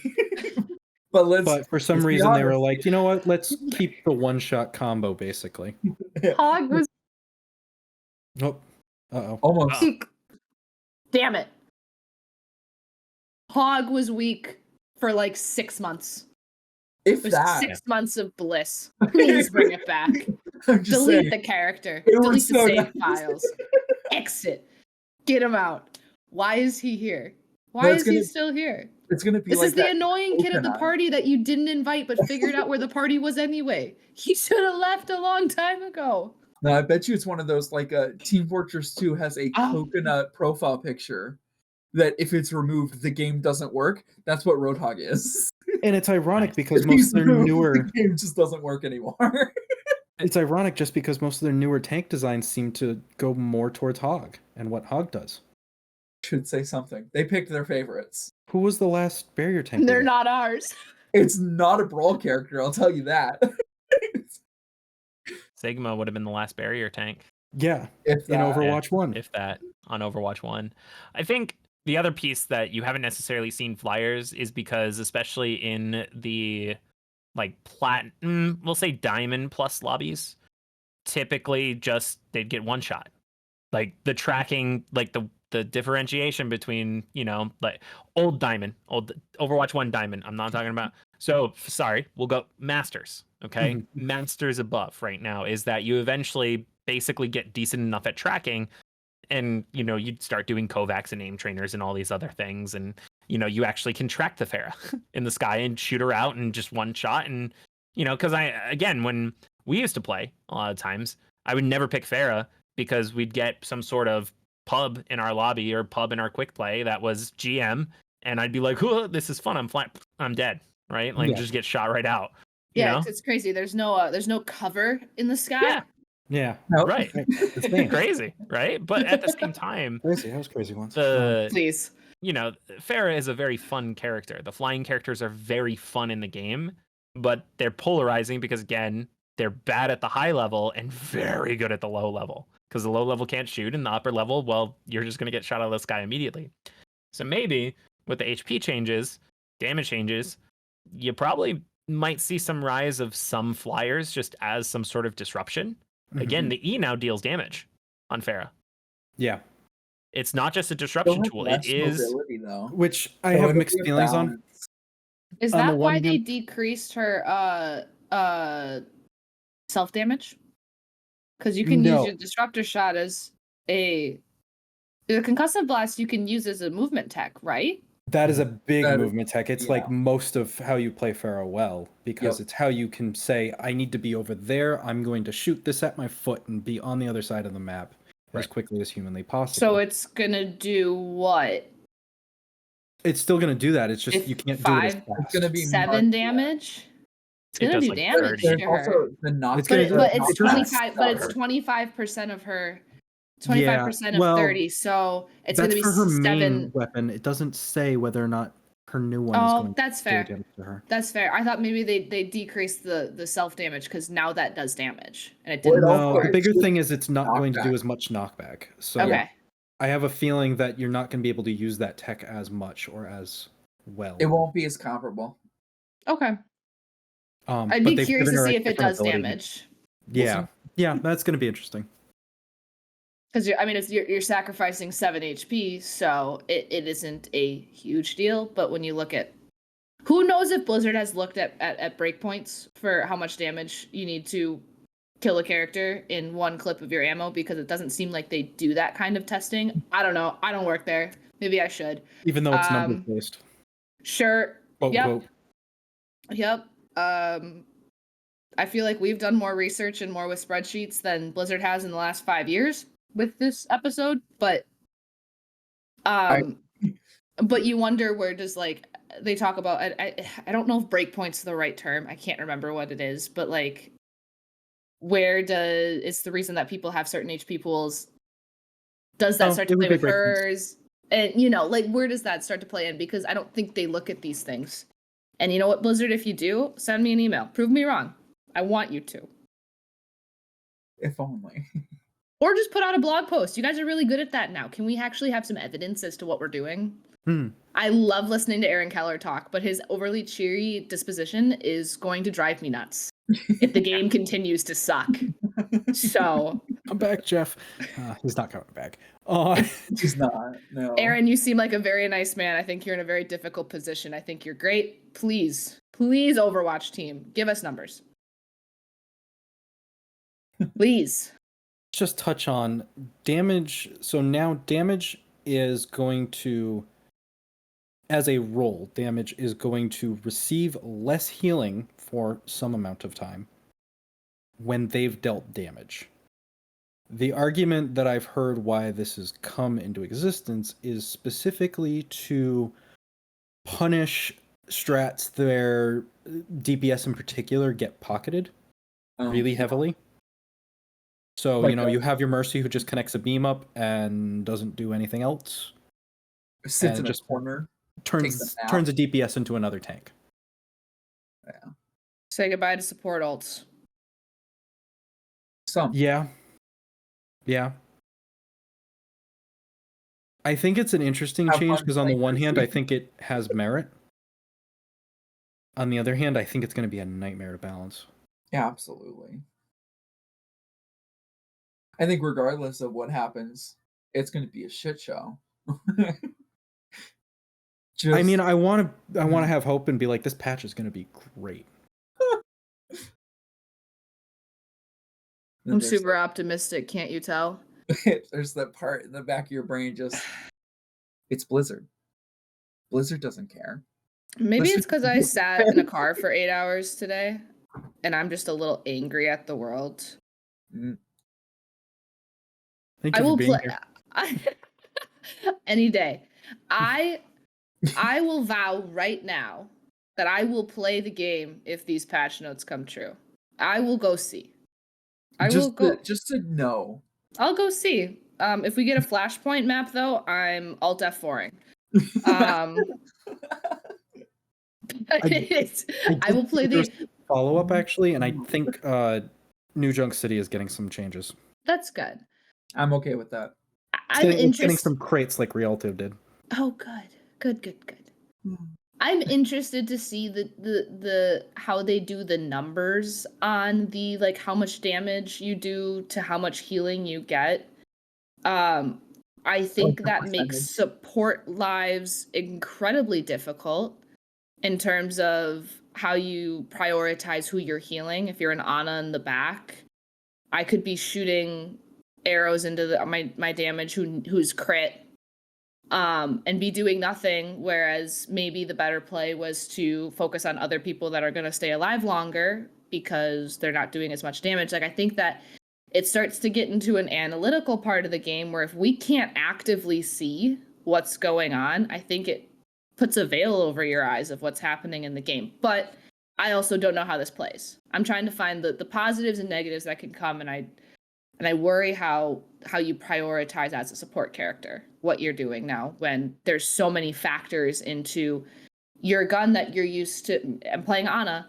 But for some let's be reason they were honest. like, you know what? Let's keep the one-shot combo, basically. Hog was Oh, uh-oh. Almost. weak. Damn it. Hog was weak for like 6 months. If It was that. 6 months of bliss. Please bring it back. I'm just Delete saying. the character. It was Delete the so save nice. files. Exit. Get him out. Why is he here? Why No, it's is he gonna- still here? It's gonna be This like is the that annoying kid at the coconut. party that you didn't invite but figured out where the party was anyway. He should have left a long time ago. No, I bet you it's one of those like Team Fortress 2 has a Oh. coconut profile picture that if it's removed, the game doesn't work. That's what Roadhog is. And it's ironic Nice. because If most he's of their removed, newer the game just doesn't work anymore. it's ironic just because most of their newer tank designs seem to go more towards Hog and what Hog does. Should say something. They picked their favorites. Who was the last barrier tank? They're they not ours. It's not a brawl character, I'll tell you that. Sigma would have been the last barrier tank, got? Yeah, If in that. Overwatch 1. if that, on Overwatch 1. I think the other piece that you haven't necessarily seen flyers is because, especially in the like platinum, we'll say diamond plus lobbies, typically just they'd get one shot. Like the tracking, like the differentiation between, you know, like old diamond, old Overwatch 1 diamond. I'm not talking about. So sorry, we'll go masters. Okay. Mhm. Masters above right now is that you eventually basically get decent enough at tracking, and you know, you'd start doing Kovacs and aim trainers and all these other things, and you know, you actually can track the Pharah in the sky and shoot her out in just one shot. And you know, because when we used to play a lot of times, I would never pick Pharah because we'd get some sort of pub in our lobby or pub in our quick play that was GM, and I'd be like, "Oh, this is fun. I'm dead." Right? Like Yeah. just get shot right out. You Yeah, know? it's crazy. There's no cover in the sky. Yeah. Yeah. Nope. Right. Insane. Crazy, right? But at the same time, Crazy. That was crazy once. Please. you know, Pharah is a very fun character. The flying characters are very fun in the game, but they're polarizing because again, they're bad at the high level and very good at the low level. Because the low level can't shoot, and the upper level, well, you're just gonna get shot out of the sky immediately. So maybe with the HP changes, damage changes, you probably might see some rise of some flyers just as some sort of disruption. Again, the E now deals damage on Pharah. Yeah. It's not just a Still disruption have tool. less It is mobility, though. Which I So have it'll mixed be a feelings on. balance. Is On the that why one they hand- decreased her self damage? Because you can use No. your disruptor shot as the concussive blast you can use as a movement tech, right? That is a big That is- movement tech. It's yeah. like most of how you play Pharah well, because Yep. it's how you can say, I need to be over there, I'm going to shoot this at my foot and be on the other side of the map as Right. quickly as humanly possible. So it's gonna do what? It's still going to do that. It's just If you can't do it as 5, fast. It's gonna be 7 much- damage? It's It gonna does, do like, damage 30. to There's her. also the knock. It's gonna do But it it's not 25 but it's fast. 25% of her 25% Yeah, of well, 30, so it's That's gonna be for her 7. main weapon. It doesn't say whether or not her new one is Oh, going that's to do fair. damage to her. That's fair. I thought maybe they decreased the self damage because now that does damage and it Well, didn't it No, also the bigger shoots thing is it's not going to do knockback. as much knockback. So Okay. I have a feeling that you're not going to be able to use that tech as much or as well. It won't be as comparable. Okay. I'd but be they've curious given to her a see if it different does ability. damage. Yeah, yeah, that's going to be interesting. Because you're sacrificing 7 HP, so it isn't a huge deal. But when you look at, who knows if Blizzard has looked at breakpoints for how much damage you need to kill a character in one clip of your ammo, because it doesn't seem like they do that kind of testing. I don't know. I don't work there. Maybe I should. Even though it's numbers based. Sure. Quote, Yep. quote. Yep. I feel like we've done more research and more with spreadsheets than Blizzard has in the last 5 years with this episode, but but you wonder where does, like, they talk about, I don't know if breakpoint's the right term. I can't remember what it is, but like it's the reason that people have certain HP pools. Does that start to it would play be with breakpoints. hers? And like, where does that start to play in? Because I don't think they look at these things. And you know what, Blizzard, if you do, send me an email. Prove me wrong. I want you to. If only. Or just put out a blog post. You guys are really good at that now. Can we actually have some evidence as to what we're doing? I love listening to Aaron Keller talk, but his overly cheery disposition is going to drive me nuts if the game continues to suck. So, Come back, Jeff. He's not coming back. He's not. No. Aaron, you seem like a very nice man. I think you're in a very difficult position. I think you're great. Please, Overwatch team, give us numbers. Please. Just touch on damage. So now damage is going to, as a role, damage is going to receive less healing for some amount of time when they've dealt damage. The argument that I've heard why this has come into existence is specifically to punish strats their DPS in particular get pocketed really heavily. So, Like you have your Mercy who just connects a beam up and doesn't do anything else. Sits in just a corner. Turns a DPS into another tank. Yeah. Say goodbye to support ults. Some. Yeah. I think it's an interesting Have change fun because on the playing one hand, I Mercy. think it has merit. On the other hand, I think it's going to be a nightmare to balance. Yeah, absolutely. I think regardless of what happens, it's going to be a shit show. I mean, I want to have hope and be like, this patch is going to be great. I'm super optimistic, can't you tell? There's that part in the back of your brain just, it's Blizzard. Blizzard doesn't care. Maybe it's because I sat in a car for 8 hours today, and I'm just a little angry at the world. Thank you for being here. Any day. I will vow right now that I will play the game if these patch notes come true. I will go see. Just to know. I'll go see. If we get a Flashpoint map, though, I'm Alt F4ing. I will play the follow-up, actually, and I think New Junk City is getting some changes. That's good. I'm okay with that. I'm getting some crates like Rialto did. Oh, good. I'm interested to see the how they do the numbers on the like how much damage you do to how much healing you get. I think that makes support lives incredibly difficult in terms of how you prioritize who you're healing. If you're an Ana in the back, I could be shooting arrows into my damage who's crit. And be doing nothing, whereas maybe the better play was to focus on other people that are going to stay alive longer because they're not doing as much damage. Like, I think that it starts to get into an analytical part of the game where if we can't actively see what's going on, I think it puts a veil over your eyes of what's happening in the game. But I also don't know how this plays. I'm trying to find the positives and negatives that can come, and I worry how you prioritize as a support character what you're doing now when there's so many factors into your gun that you're used to. I'm playing Ana.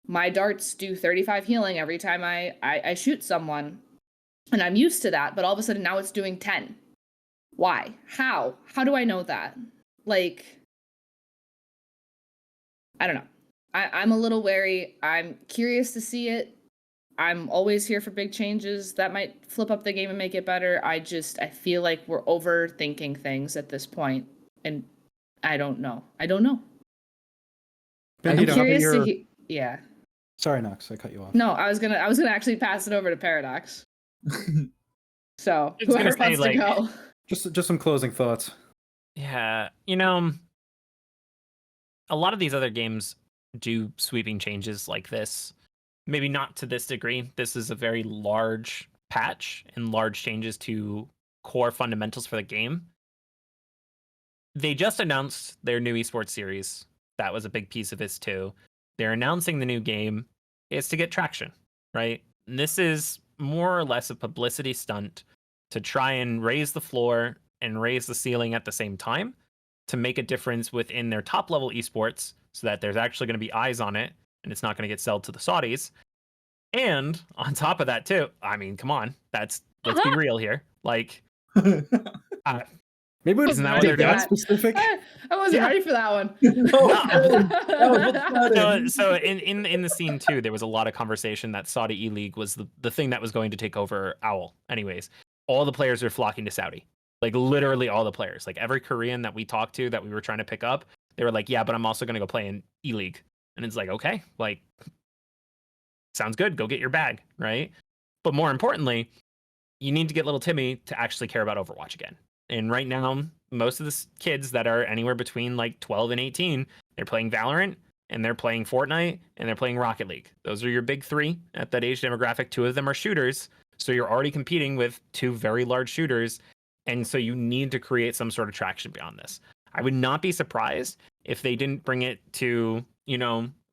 My darts do 35 healing every time I shoot someone, and I'm used to that, but all of a sudden now it's doing 10. Why? How do I know that? Like, I don't know. I'm a little wary. I'm curious to see it. I'm always here for big changes that might flip up the game and make it better. I feel like we're overthinking things at this point, and I don't know. Bandito, I'm curious to yeah. Sorry, Nox, I cut you off. No, I was gonna actually pass it over to Paradox. So whoever wants to go. Just some closing thoughts. Yeah, a lot of these other games do sweeping changes like this. Maybe not to this degree. This is a very large patch and large changes to core fundamentals for the game. They just announced their new esports series. That was a big piece of this too. They're announcing the new game. It's to get traction, right? And this is more or less a publicity stunt to try and raise the floor and raise the ceiling at the same time to make a difference within their top level esports so that there's actually going to be eyes on it and it's not going to get sold to the Saudis. And on top of that too, I mean, come on, let's be real here. Like, Maybe we Isn't that don't what they're take that doing? specific. I wasn't ready for that one. No, that was what's So, so in the scene too, there was a lot of conversation that Saudi E-League was the thing that was going to take over OWL. Anyways, all the players are flocking to Saudi. Like literally all the players. Like every Korean that we talked to that we were trying to pick up, they were like, "Yeah, but I'm also going to go play in E-League." And it's like, "Okay, like sounds good. Go get your bag, right?" But more importantly, you need to get little Timmy to actually care about Overwatch again. And right now, most of the kids that are anywhere between like 12 and 18, they're playing Valorant and they're playing Fortnite and they're playing Rocket League. Those are your big three at that age demographic. Two of them are shooters. So you're already competing with two very large shooters. And so you need to create some sort of traction beyond this. I would not be surprised if they didn't bring it to,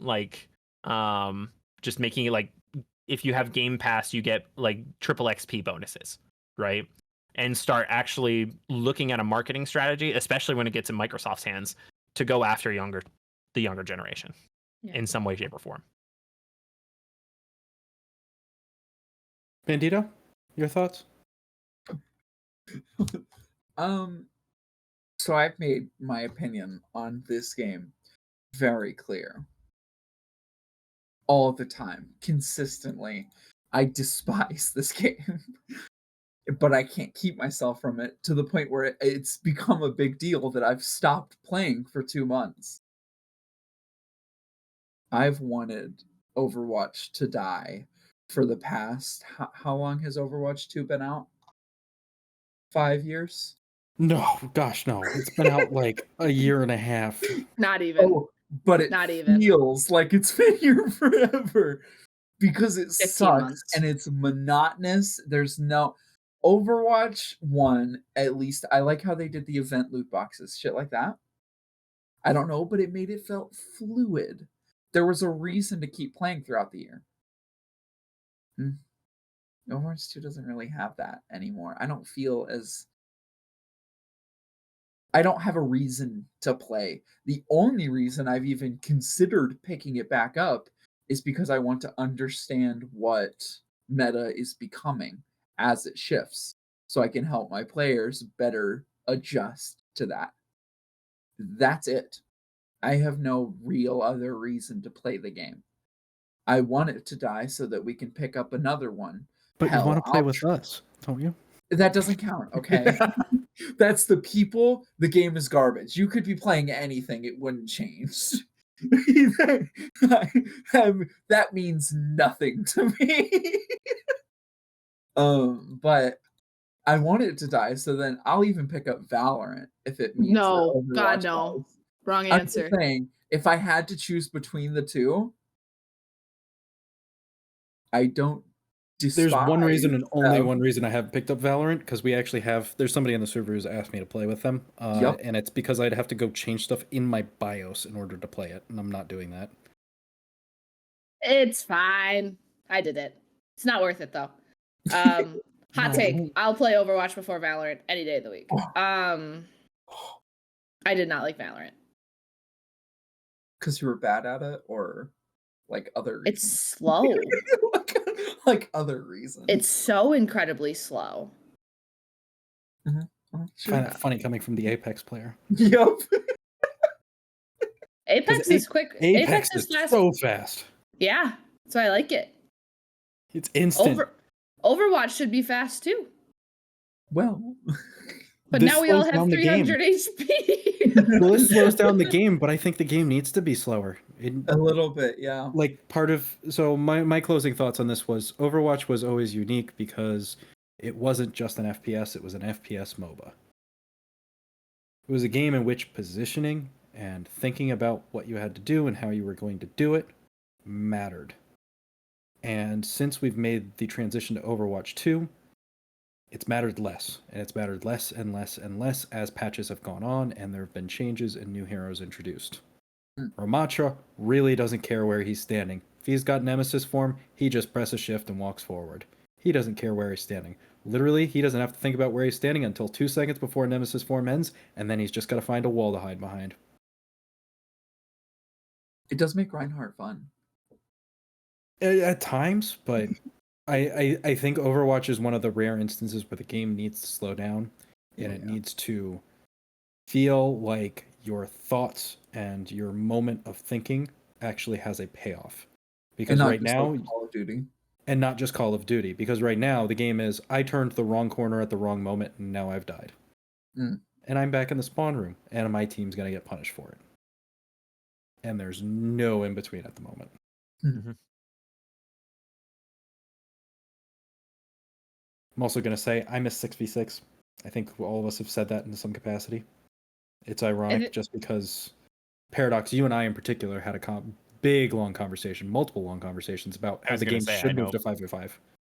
like just making it like if you have Game Pass, you get like triple XP bonuses, right? And start actually looking at a marketing strategy, especially when it gets in Microsoft's hands, to go after the younger generation in some way, shape, or form. Bandito, your thoughts? So I've made my opinion on this game very clear. All the time, consistently. I despise this game. But I can't keep myself from it to the point where it's become a big deal that I've stopped playing for 2 months. I've wanted Overwatch to die for the past how long has Overwatch 2 been out? 5 years? No, gosh, no. It's been out like a year and a half. Not even. Oh, but it Not even. feels like it's been here forever because it 15 sucks months. and it's monotonous. There's no Overwatch 1, at least I like how they did the event loot boxes, shit like that. I don't know, but it made it felt fluid. There was a reason to keep playing throughout the year. Overwatch 2 doesn't really have that anymore. I don't have a reason to play. The only reason I've even considered picking it back up is because I want to understand what meta is becoming as it shifts, so I can help my players better adjust to that. That's it. I have no real other reason to play the game. I want it to die so that we can pick up another one. But you want to play with us, don't you? That doesn't count, okay? That's the people. The game is garbage. You could be playing anything, it wouldn't change. That means nothing to me. But I want it to die, so then I'll even pick up Valorant if it means No, that God, Overwatch no. dies. Wrong I'm just answer. saying, if I had to choose between the two, I don't despise. There's one reason and only one reason I haven't picked up Valorant, because we actually there's somebody in the server who's asked me to play with them. Yep. And it's because I'd have to go change stuff in my BIOS in order to play it, and I'm not doing that. It's fine. I did it. It's not worth it though. Hot take. I'll play Overwatch before Valorant any day of the week. I did not like Valorant. Because you were bad at it, or like other reasons? It's slow. like other reasons. It's so incredibly slow. Mm-hmm. Sure. Find that funny coming from the Apex player. Yep. Apex is quick. Apex is fast. so fast. Yeah, so I like it. It's instant. Overwatch should be fast too. Well, but now we all have 300 HP. Well, it slows down the game, but I think the game needs to be slower. A little bit, yeah. Like so my closing thoughts on this was Overwatch was always unique because it wasn't just an FPS, it was an FPS MOBA. It was a game in which positioning and thinking about what you had to do and how you were going to do it mattered. And since we've made the transition to Overwatch 2, it's mattered less. And it's mattered less and less and less as patches have gone on and there have been changes and new heroes introduced. Ramattra really doesn't care where he's standing. If he's got Nemesis form, he just presses shift and walks forward. He doesn't care where he's standing. Literally, he doesn't have to think about where he's standing until 2 seconds before Nemesis form ends, and then he's just got to find a wall to hide behind. It does make Reinhardt fun. At times, but I think Overwatch is one of the rare instances where the game needs to slow down, and it needs to feel like your thoughts and your moment of thinking actually has a payoff. Because right now, like Call of Duty. And not just Call of Duty, because right now the game is I turned the wrong corner at the wrong moment and now I've died. And I'm back in the spawn room and my team's going to get punished for it. And there's no in between at the moment. Mm-hmm. I'm also going to say I miss 6v6. I think all of us have said that in some capacity. It's ironic just because Paradox, you and I in particular, had a big long conversation, multiple long conversations about how the game should move to 5v5.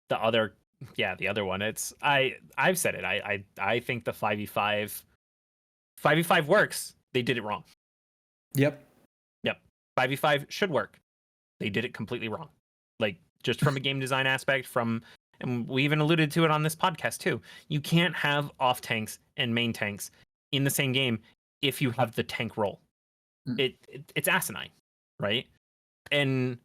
The other one. It's I've said it. I think the 5v5 works. They did it wrong. Yep. 5v5 should work. They did it completely wrong. Like, just from a game design aspect, and we even alluded to it on this podcast too. You can't have off tanks and main tanks in the same game if you have the tank role. It's asinine, right? And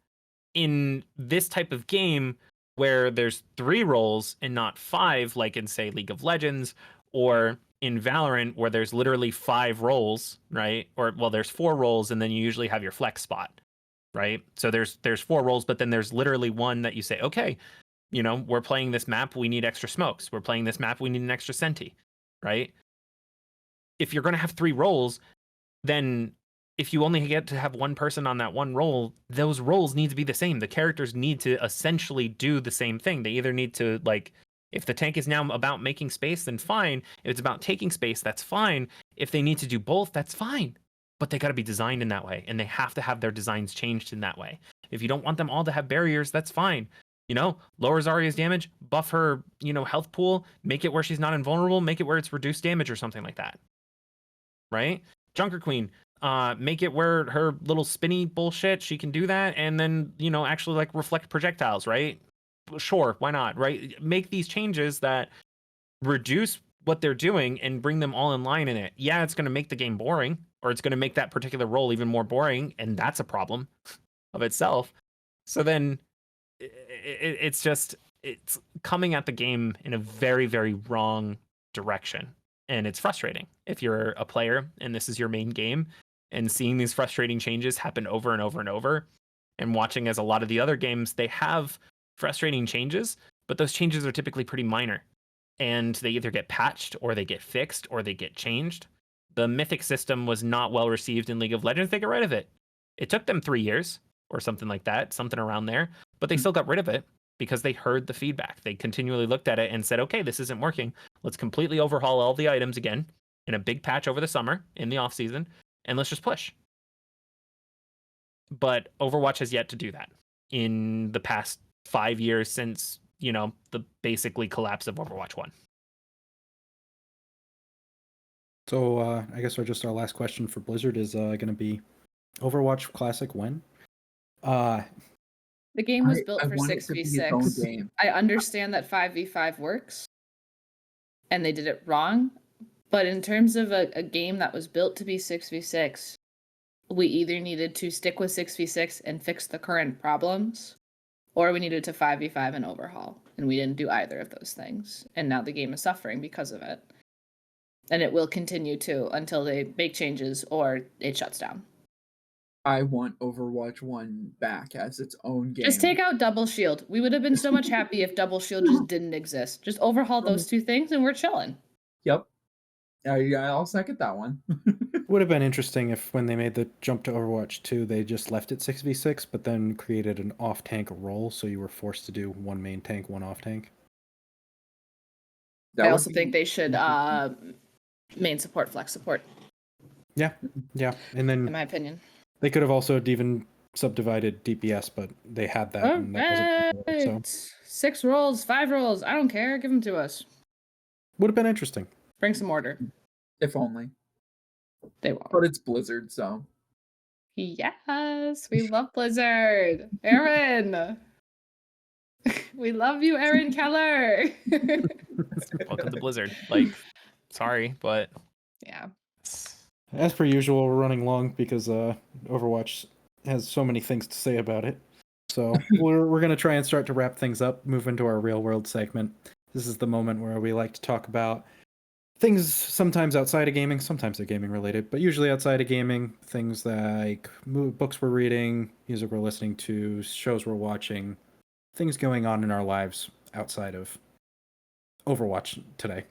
in this type of game where there's 3 roles and not 5, like in, say, League of Legends, or in Valorant where there's literally 5 roles, right? Or, well, there's 4 roles and then you usually have your flex spot, right? So there's 4 roles, but then there's literally one that you say, okay, we're playing this map, we need extra smokes. We're playing this map, we need an extra senti, right? If you're going to have 3 roles, then if you only get to have one person on that one role, those roles need to be the same. The characters need to essentially do the same thing. They either need to, like, if the tank is now about making space, then fine. If it's about taking space, that's fine. If they need to do both, that's fine. But they got to be designed in that way, and they have to have their designs changed in that way. If you don't want them all to have barriers, that's fine. Lower Zarya's damage, buff her, health pool, make it where she's not invulnerable, make it where it's reduced damage or something like that. Right? Junker Queen, make it where her little spinny bullshit, she can do that, and then, actually, like, reflect projectiles, right? Sure, why not, right? Make these changes that reduce what they're doing and bring them all in line in it. Yeah, it's going to make the game boring, or it's going to make that particular role even more boring, and that's a problem of itself. So then it's coming at the game in a very, very wrong direction, and it's frustrating if you're a player and this is your main game, and seeing these frustrating changes happen over and over and over, and watching as a lot of the other games, they have frustrating changes, but those changes are typically pretty minor, and they either get patched or they get fixed or they get changed. The Mythic system was not well received in League of Legends. They got rid of it. It took them 3 years or something like that, something around there, but they still got rid of it because they heard the feedback. They continually looked at it and said, okay, this isn't working. Let's completely overhaul all the items again in a big patch over the summer in the off season, and let's just push. But Overwatch has yet to do that in the past 5 years since, the basically collapse of Overwatch 1. So I guess our last question for Blizzard is going to be Overwatch Classic when? The game was built for want it to be its own 6v6. game. I understand that 5v5 works, and they did it wrong. But in terms of a game that was built to be 6v6, we either needed to stick with 6v6 and fix the current problems, or we needed to 5v5 and overhaul. And we didn't do either of those things. And now the game is suffering because of it. And it will continue to until they make changes or it shuts down. I want Overwatch 1 back as its own game. Just take out Double Shield. We would have been so much happy if Double Shield just didn't exist. Just overhaul those 2 things and we're chilling. Yep. I'll second that one. Would have been interesting if when they made the jump to Overwatch 2, they just left it 6v6, but then created an off-tank role, so you were forced to do 1 main tank, 1 off-tank. I also think they should main support, flex support. Yeah, and then in my opinion, they could have also even subdivided DPS, but they had that. And that wasn't so. 6 roles, 5 roles. I don't care. Give them to us. Would have been interesting. Bring some order. If only. They won't. But it's Blizzard, so. Yes, we love Blizzard. Aaron. We love you, Aaron Keller. Welcome to Blizzard. Like, sorry, but yeah. As per usual, we're running long because Overwatch has so many things to say about it. So we're going to try and start to wrap things up, move into our real world segment. This is the moment where we like to talk about things sometimes outside of gaming, sometimes they're gaming related, but usually outside of gaming, things like books we're reading, music we're listening to, shows we're watching, things going on in our lives outside of Overwatch today.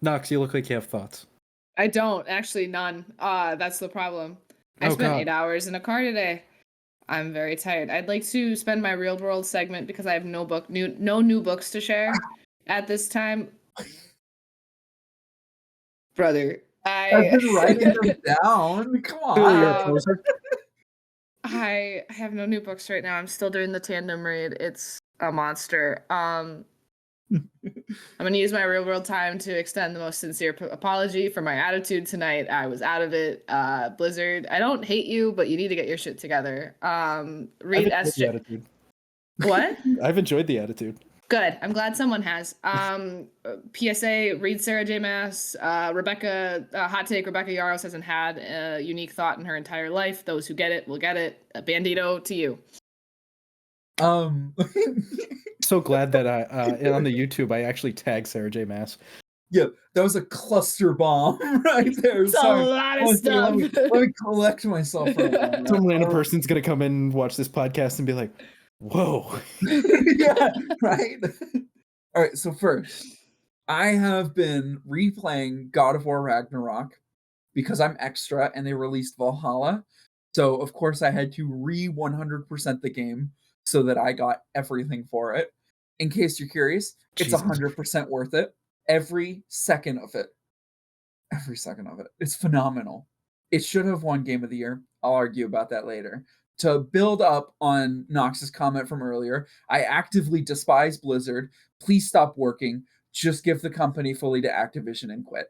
Nox, you look like you have thoughts. I don't actually, none. That's the problem. I spent 8 hours in a car today. I'm very tired. I'd like to spend my real world segment because I have no new books to share at this time. Brother, I've been writing them down. Come on. I have no new books right now. I'm still doing the tandem read. It's a monster. I'm going to use my real world time to extend the most sincere apology for my attitude tonight. I was out of it. Blizzard, I don't hate you, but you need to get your shit together. Read SJ. What? I've enjoyed the attitude. Good. I'm glad someone has. PSA, read Sarah J. Maas. Rebecca, hot take, Rebecca Yarros hasn't had a unique thought in her entire life. Those who get it will get it. Bandito, to you. So glad that on the YouTube I actually tagged Sarah J. Maas. Yeah, that was a cluster bomb right there. It's a lot of stuff. Let me collect myself for a moment. Some random person's gonna come in and watch this podcast and be like, whoa. Yeah, right? All right, so first, I have been replaying God of War Ragnarok because I'm extra and they released Valhalla. So, of course, I had to 100% the game so that I got everything for it. In case you're curious, it's 100% worth it. Every second of it. Every second of it. It's phenomenal. It should have won Game of the Year. I'll argue about that later. To build up on Nox's comment from earlier, I actively despise Blizzard. Please stop working. Just give the company fully to Activision and quit.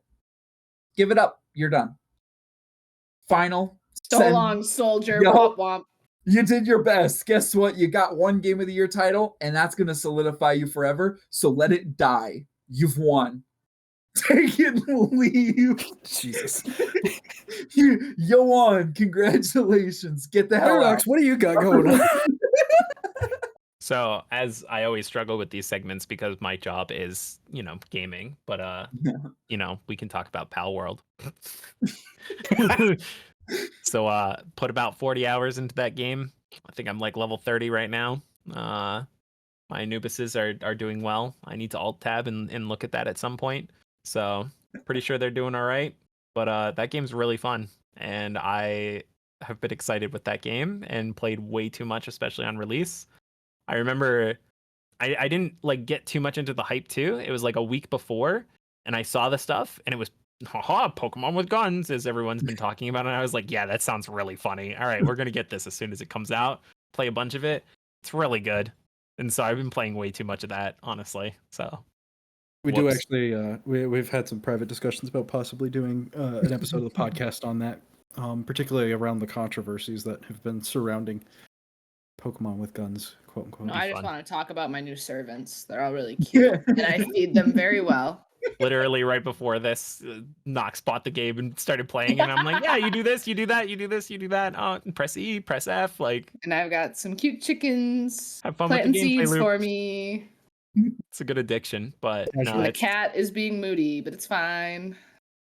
Give it up. You're done. Final. Long, soldier. Womp womp. You did your best. Guess what? You got one Game of the Year title, and that's going to solidify you forever. So let it die. You've won. Take it and leave. Jesus. You won. Congratulations. Get the hell out. What do you got going on? So, as I always struggle with these segments because my job is, gaming, but we can talk about Pal World. So, put about 40 hours into that game. I think I'm like level 30 right now. My Anubises are doing well. I need to alt tab and look at that at some point. So, pretty sure they're doing all right. But that game's really fun, and I have been excited with that game and played way too much, especially on release. I remember I didn't get too much into the hype too. It was like a week before, and I saw the stuff, and it was Pokemon with guns, as everyone's been talking about, and I was like, yeah, that sounds really funny. All right, we're gonna get this as soon as it comes out. Play a bunch of it. It's really good, and so I've been playing way too much of that, honestly. So we do actually we've had some private discussions about possibly doing an episode of the podcast on that, particularly around the controversies that have been surrounding Pokemon with guns, quote unquote. No, I just want to talk about my new servants. They're all really cute, and I feed them very well. Literally right before this, Nox bought the game and started playing, and I'm like, yeah, you do this, you do that, you do this, you do that. Oh, press E, press F, And I've got some cute chickens. Have fun planting with the gameplay seeds loop for me. It's a good addiction, but no, And the cat is being moody, but it's fine.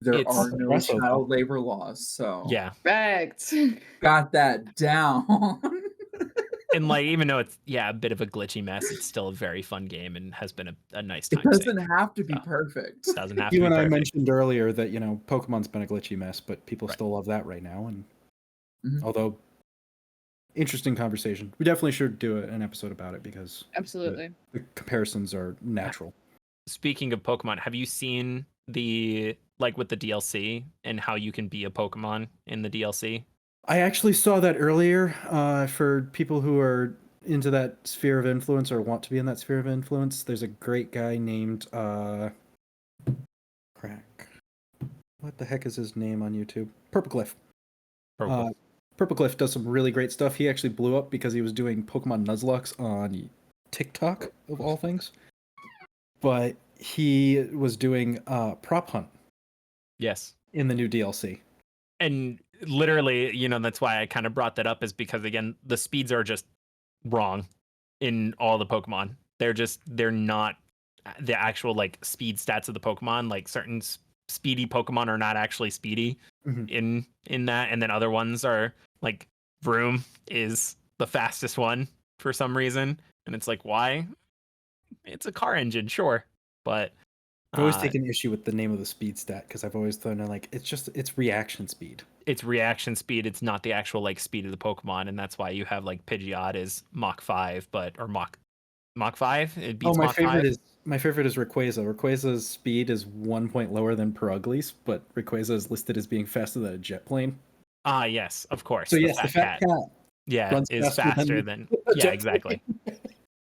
There are no child labor laws, so yeah, correct. Got that down. And even though it's a bit of a glitchy mess, it's still a very fun game and has been a nice time. It doesn't have to be perfect. It doesn't have to you be and perfect. I mentioned earlier that Pokemon's been a glitchy mess, but people still love that right now. And although interesting conversation, we definitely should do an episode about it because absolutely the comparisons are natural. Speaking of Pokemon, have you seen the with the DLC and how you can be a Pokemon in the DLC? I actually saw that earlier. For people who are into that sphere of influence or want to be in that sphere of influence, there's a great guy named what the heck is his name on YouTube? Purplecliff. Purplecliff does some really great stuff. He actually blew up because he was doing Pokemon Nuzlocke on TikTok, of all things. But he was doing Prop Hunt. Yes. In the new DLC. And literally, that's why I kind of brought that up, is because, again, the speeds are just wrong in all the Pokemon. they're not the actual like speed stats of the Pokemon. Like certain speedy Pokemon are not actually speedy in that, and then other ones are like Vroom is the fastest one for some reason, and it's like, why? It's a car engine, sure, but I've always taken issue with the name of the speed stat because I've always thought like it's reaction speed. It's reaction speed. It's not the actual like speed of the Pokemon, and that's why you have like Pidgeot is Mach 5, or Mach 5. It beats my Mach 5. My favorite is Rayquaza. Rayquaza's speed is 1 point lower than Perugly's, but Rayquaza is listed as being faster than a jet plane. Ah, yes, of course. So yes, the fat cat. Yeah, is faster than yeah, exactly.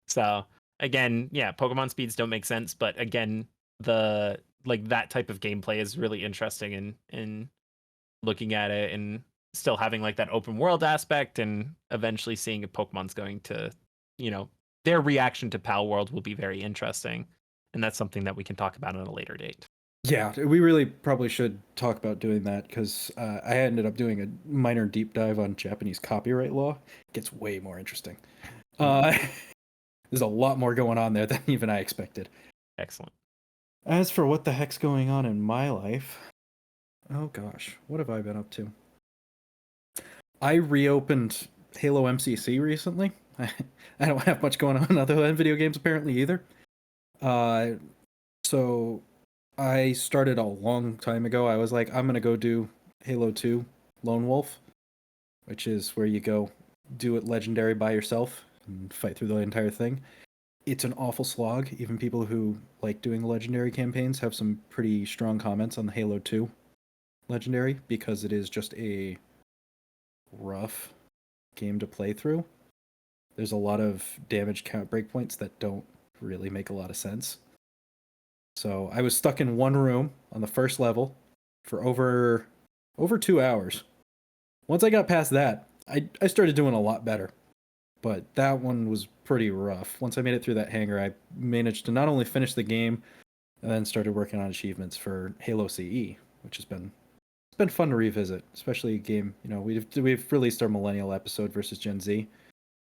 So again, yeah, Pokemon speeds don't make sense, but again, the like that type of gameplay is really interesting in looking at it and still having like that open world aspect, and eventually seeing if Pokemon's going to, their reaction to Pal World will be very interesting, and that's something that we can talk about on a later date. Yeah, we really probably should talk about doing that because I ended up doing a minor deep dive on Japanese copyright law. It gets way more interesting. There's a lot more going on there than even I expected. Excellent. As for what the heck's going on in my life, oh gosh, what have I been up to? I reopened Halo MCC recently. I don't have much going on other than video games apparently either. So I started a long time ago. I was like, I'm going to go do Halo 2 Lone Wolf, which is where you go do it legendary by yourself and fight through the entire thing. It's an awful slog. Even people who like doing the legendary campaigns have some pretty strong comments on the Halo 2 legendary because it is just a rough game to play through. There's a lot of damage count breakpoints that don't really make a lot of sense. So I was stuck in one room on the first level for over 2 hours. Once I got past that, I started doing a lot better. But that one was pretty rough. Once I made it through that hangar, I managed to not only finish the game, and then started working on achievements for Halo CE, which has been fun to revisit, especially a game. We've released our Millennial episode versus Gen Z.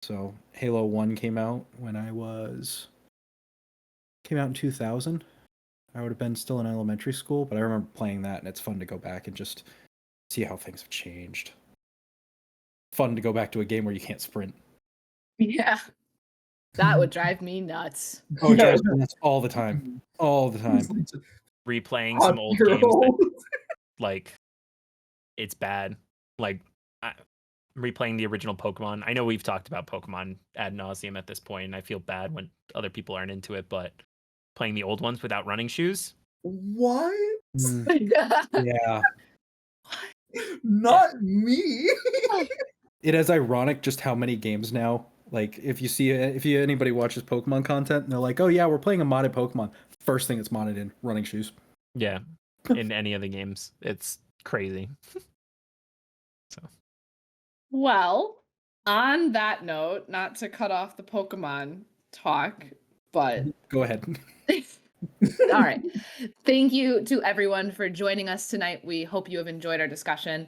So Halo 1 came out in 2000. I would have been still in elementary school, but I remember playing that, and it's fun to go back and just see how things have changed. Fun to go back to a game where you can't sprint. Yeah. That would drive me nuts. Oh, it drives me nuts all the time. All the time. Replaying some old games that, like, it's bad. Like, replaying the original Pokemon. I know we've talked about Pokemon ad nauseum at this point, and I feel bad when other people aren't into it, but playing the old ones without running shoes. What? Yeah. Not me. It is ironic just how many games now. Like if anybody watches Pokemon content and they're like, "Oh yeah, we're playing a modded Pokemon." First thing it's modded in running shoes. Yeah, in any of the games, it's crazy. So, well, on that note, not to cut off the Pokemon talk, but go ahead. All right. Thank you to everyone for joining us tonight. We hope you have enjoyed our discussion.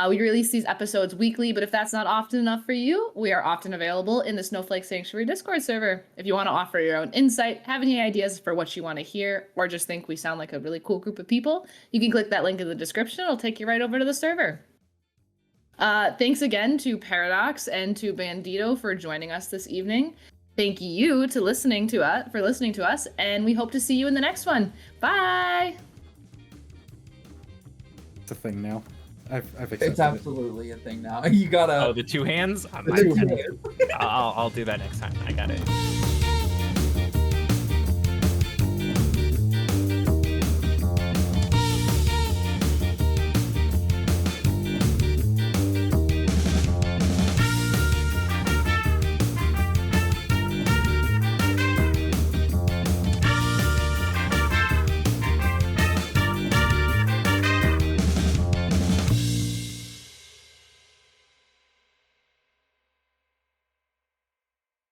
We release these episodes weekly, but if that's not often enough for you, we are often available in the Snowflake Sanctuary Discord server. If you want to offer your own insight, have any ideas for what you want to hear, or just think we sound like a really cool group of people, you can click that link in the description. It'll take you right over to the server. Thanks again to Paradox and to Bandito for joining us this evening. Thank you for listening to us, and we hope to see you in the next one. Bye. It's a thing now. I've accepted It's absolutely a thing now. You gotta. Oh, the two hands. The two hands. I'll do that next time. I got it.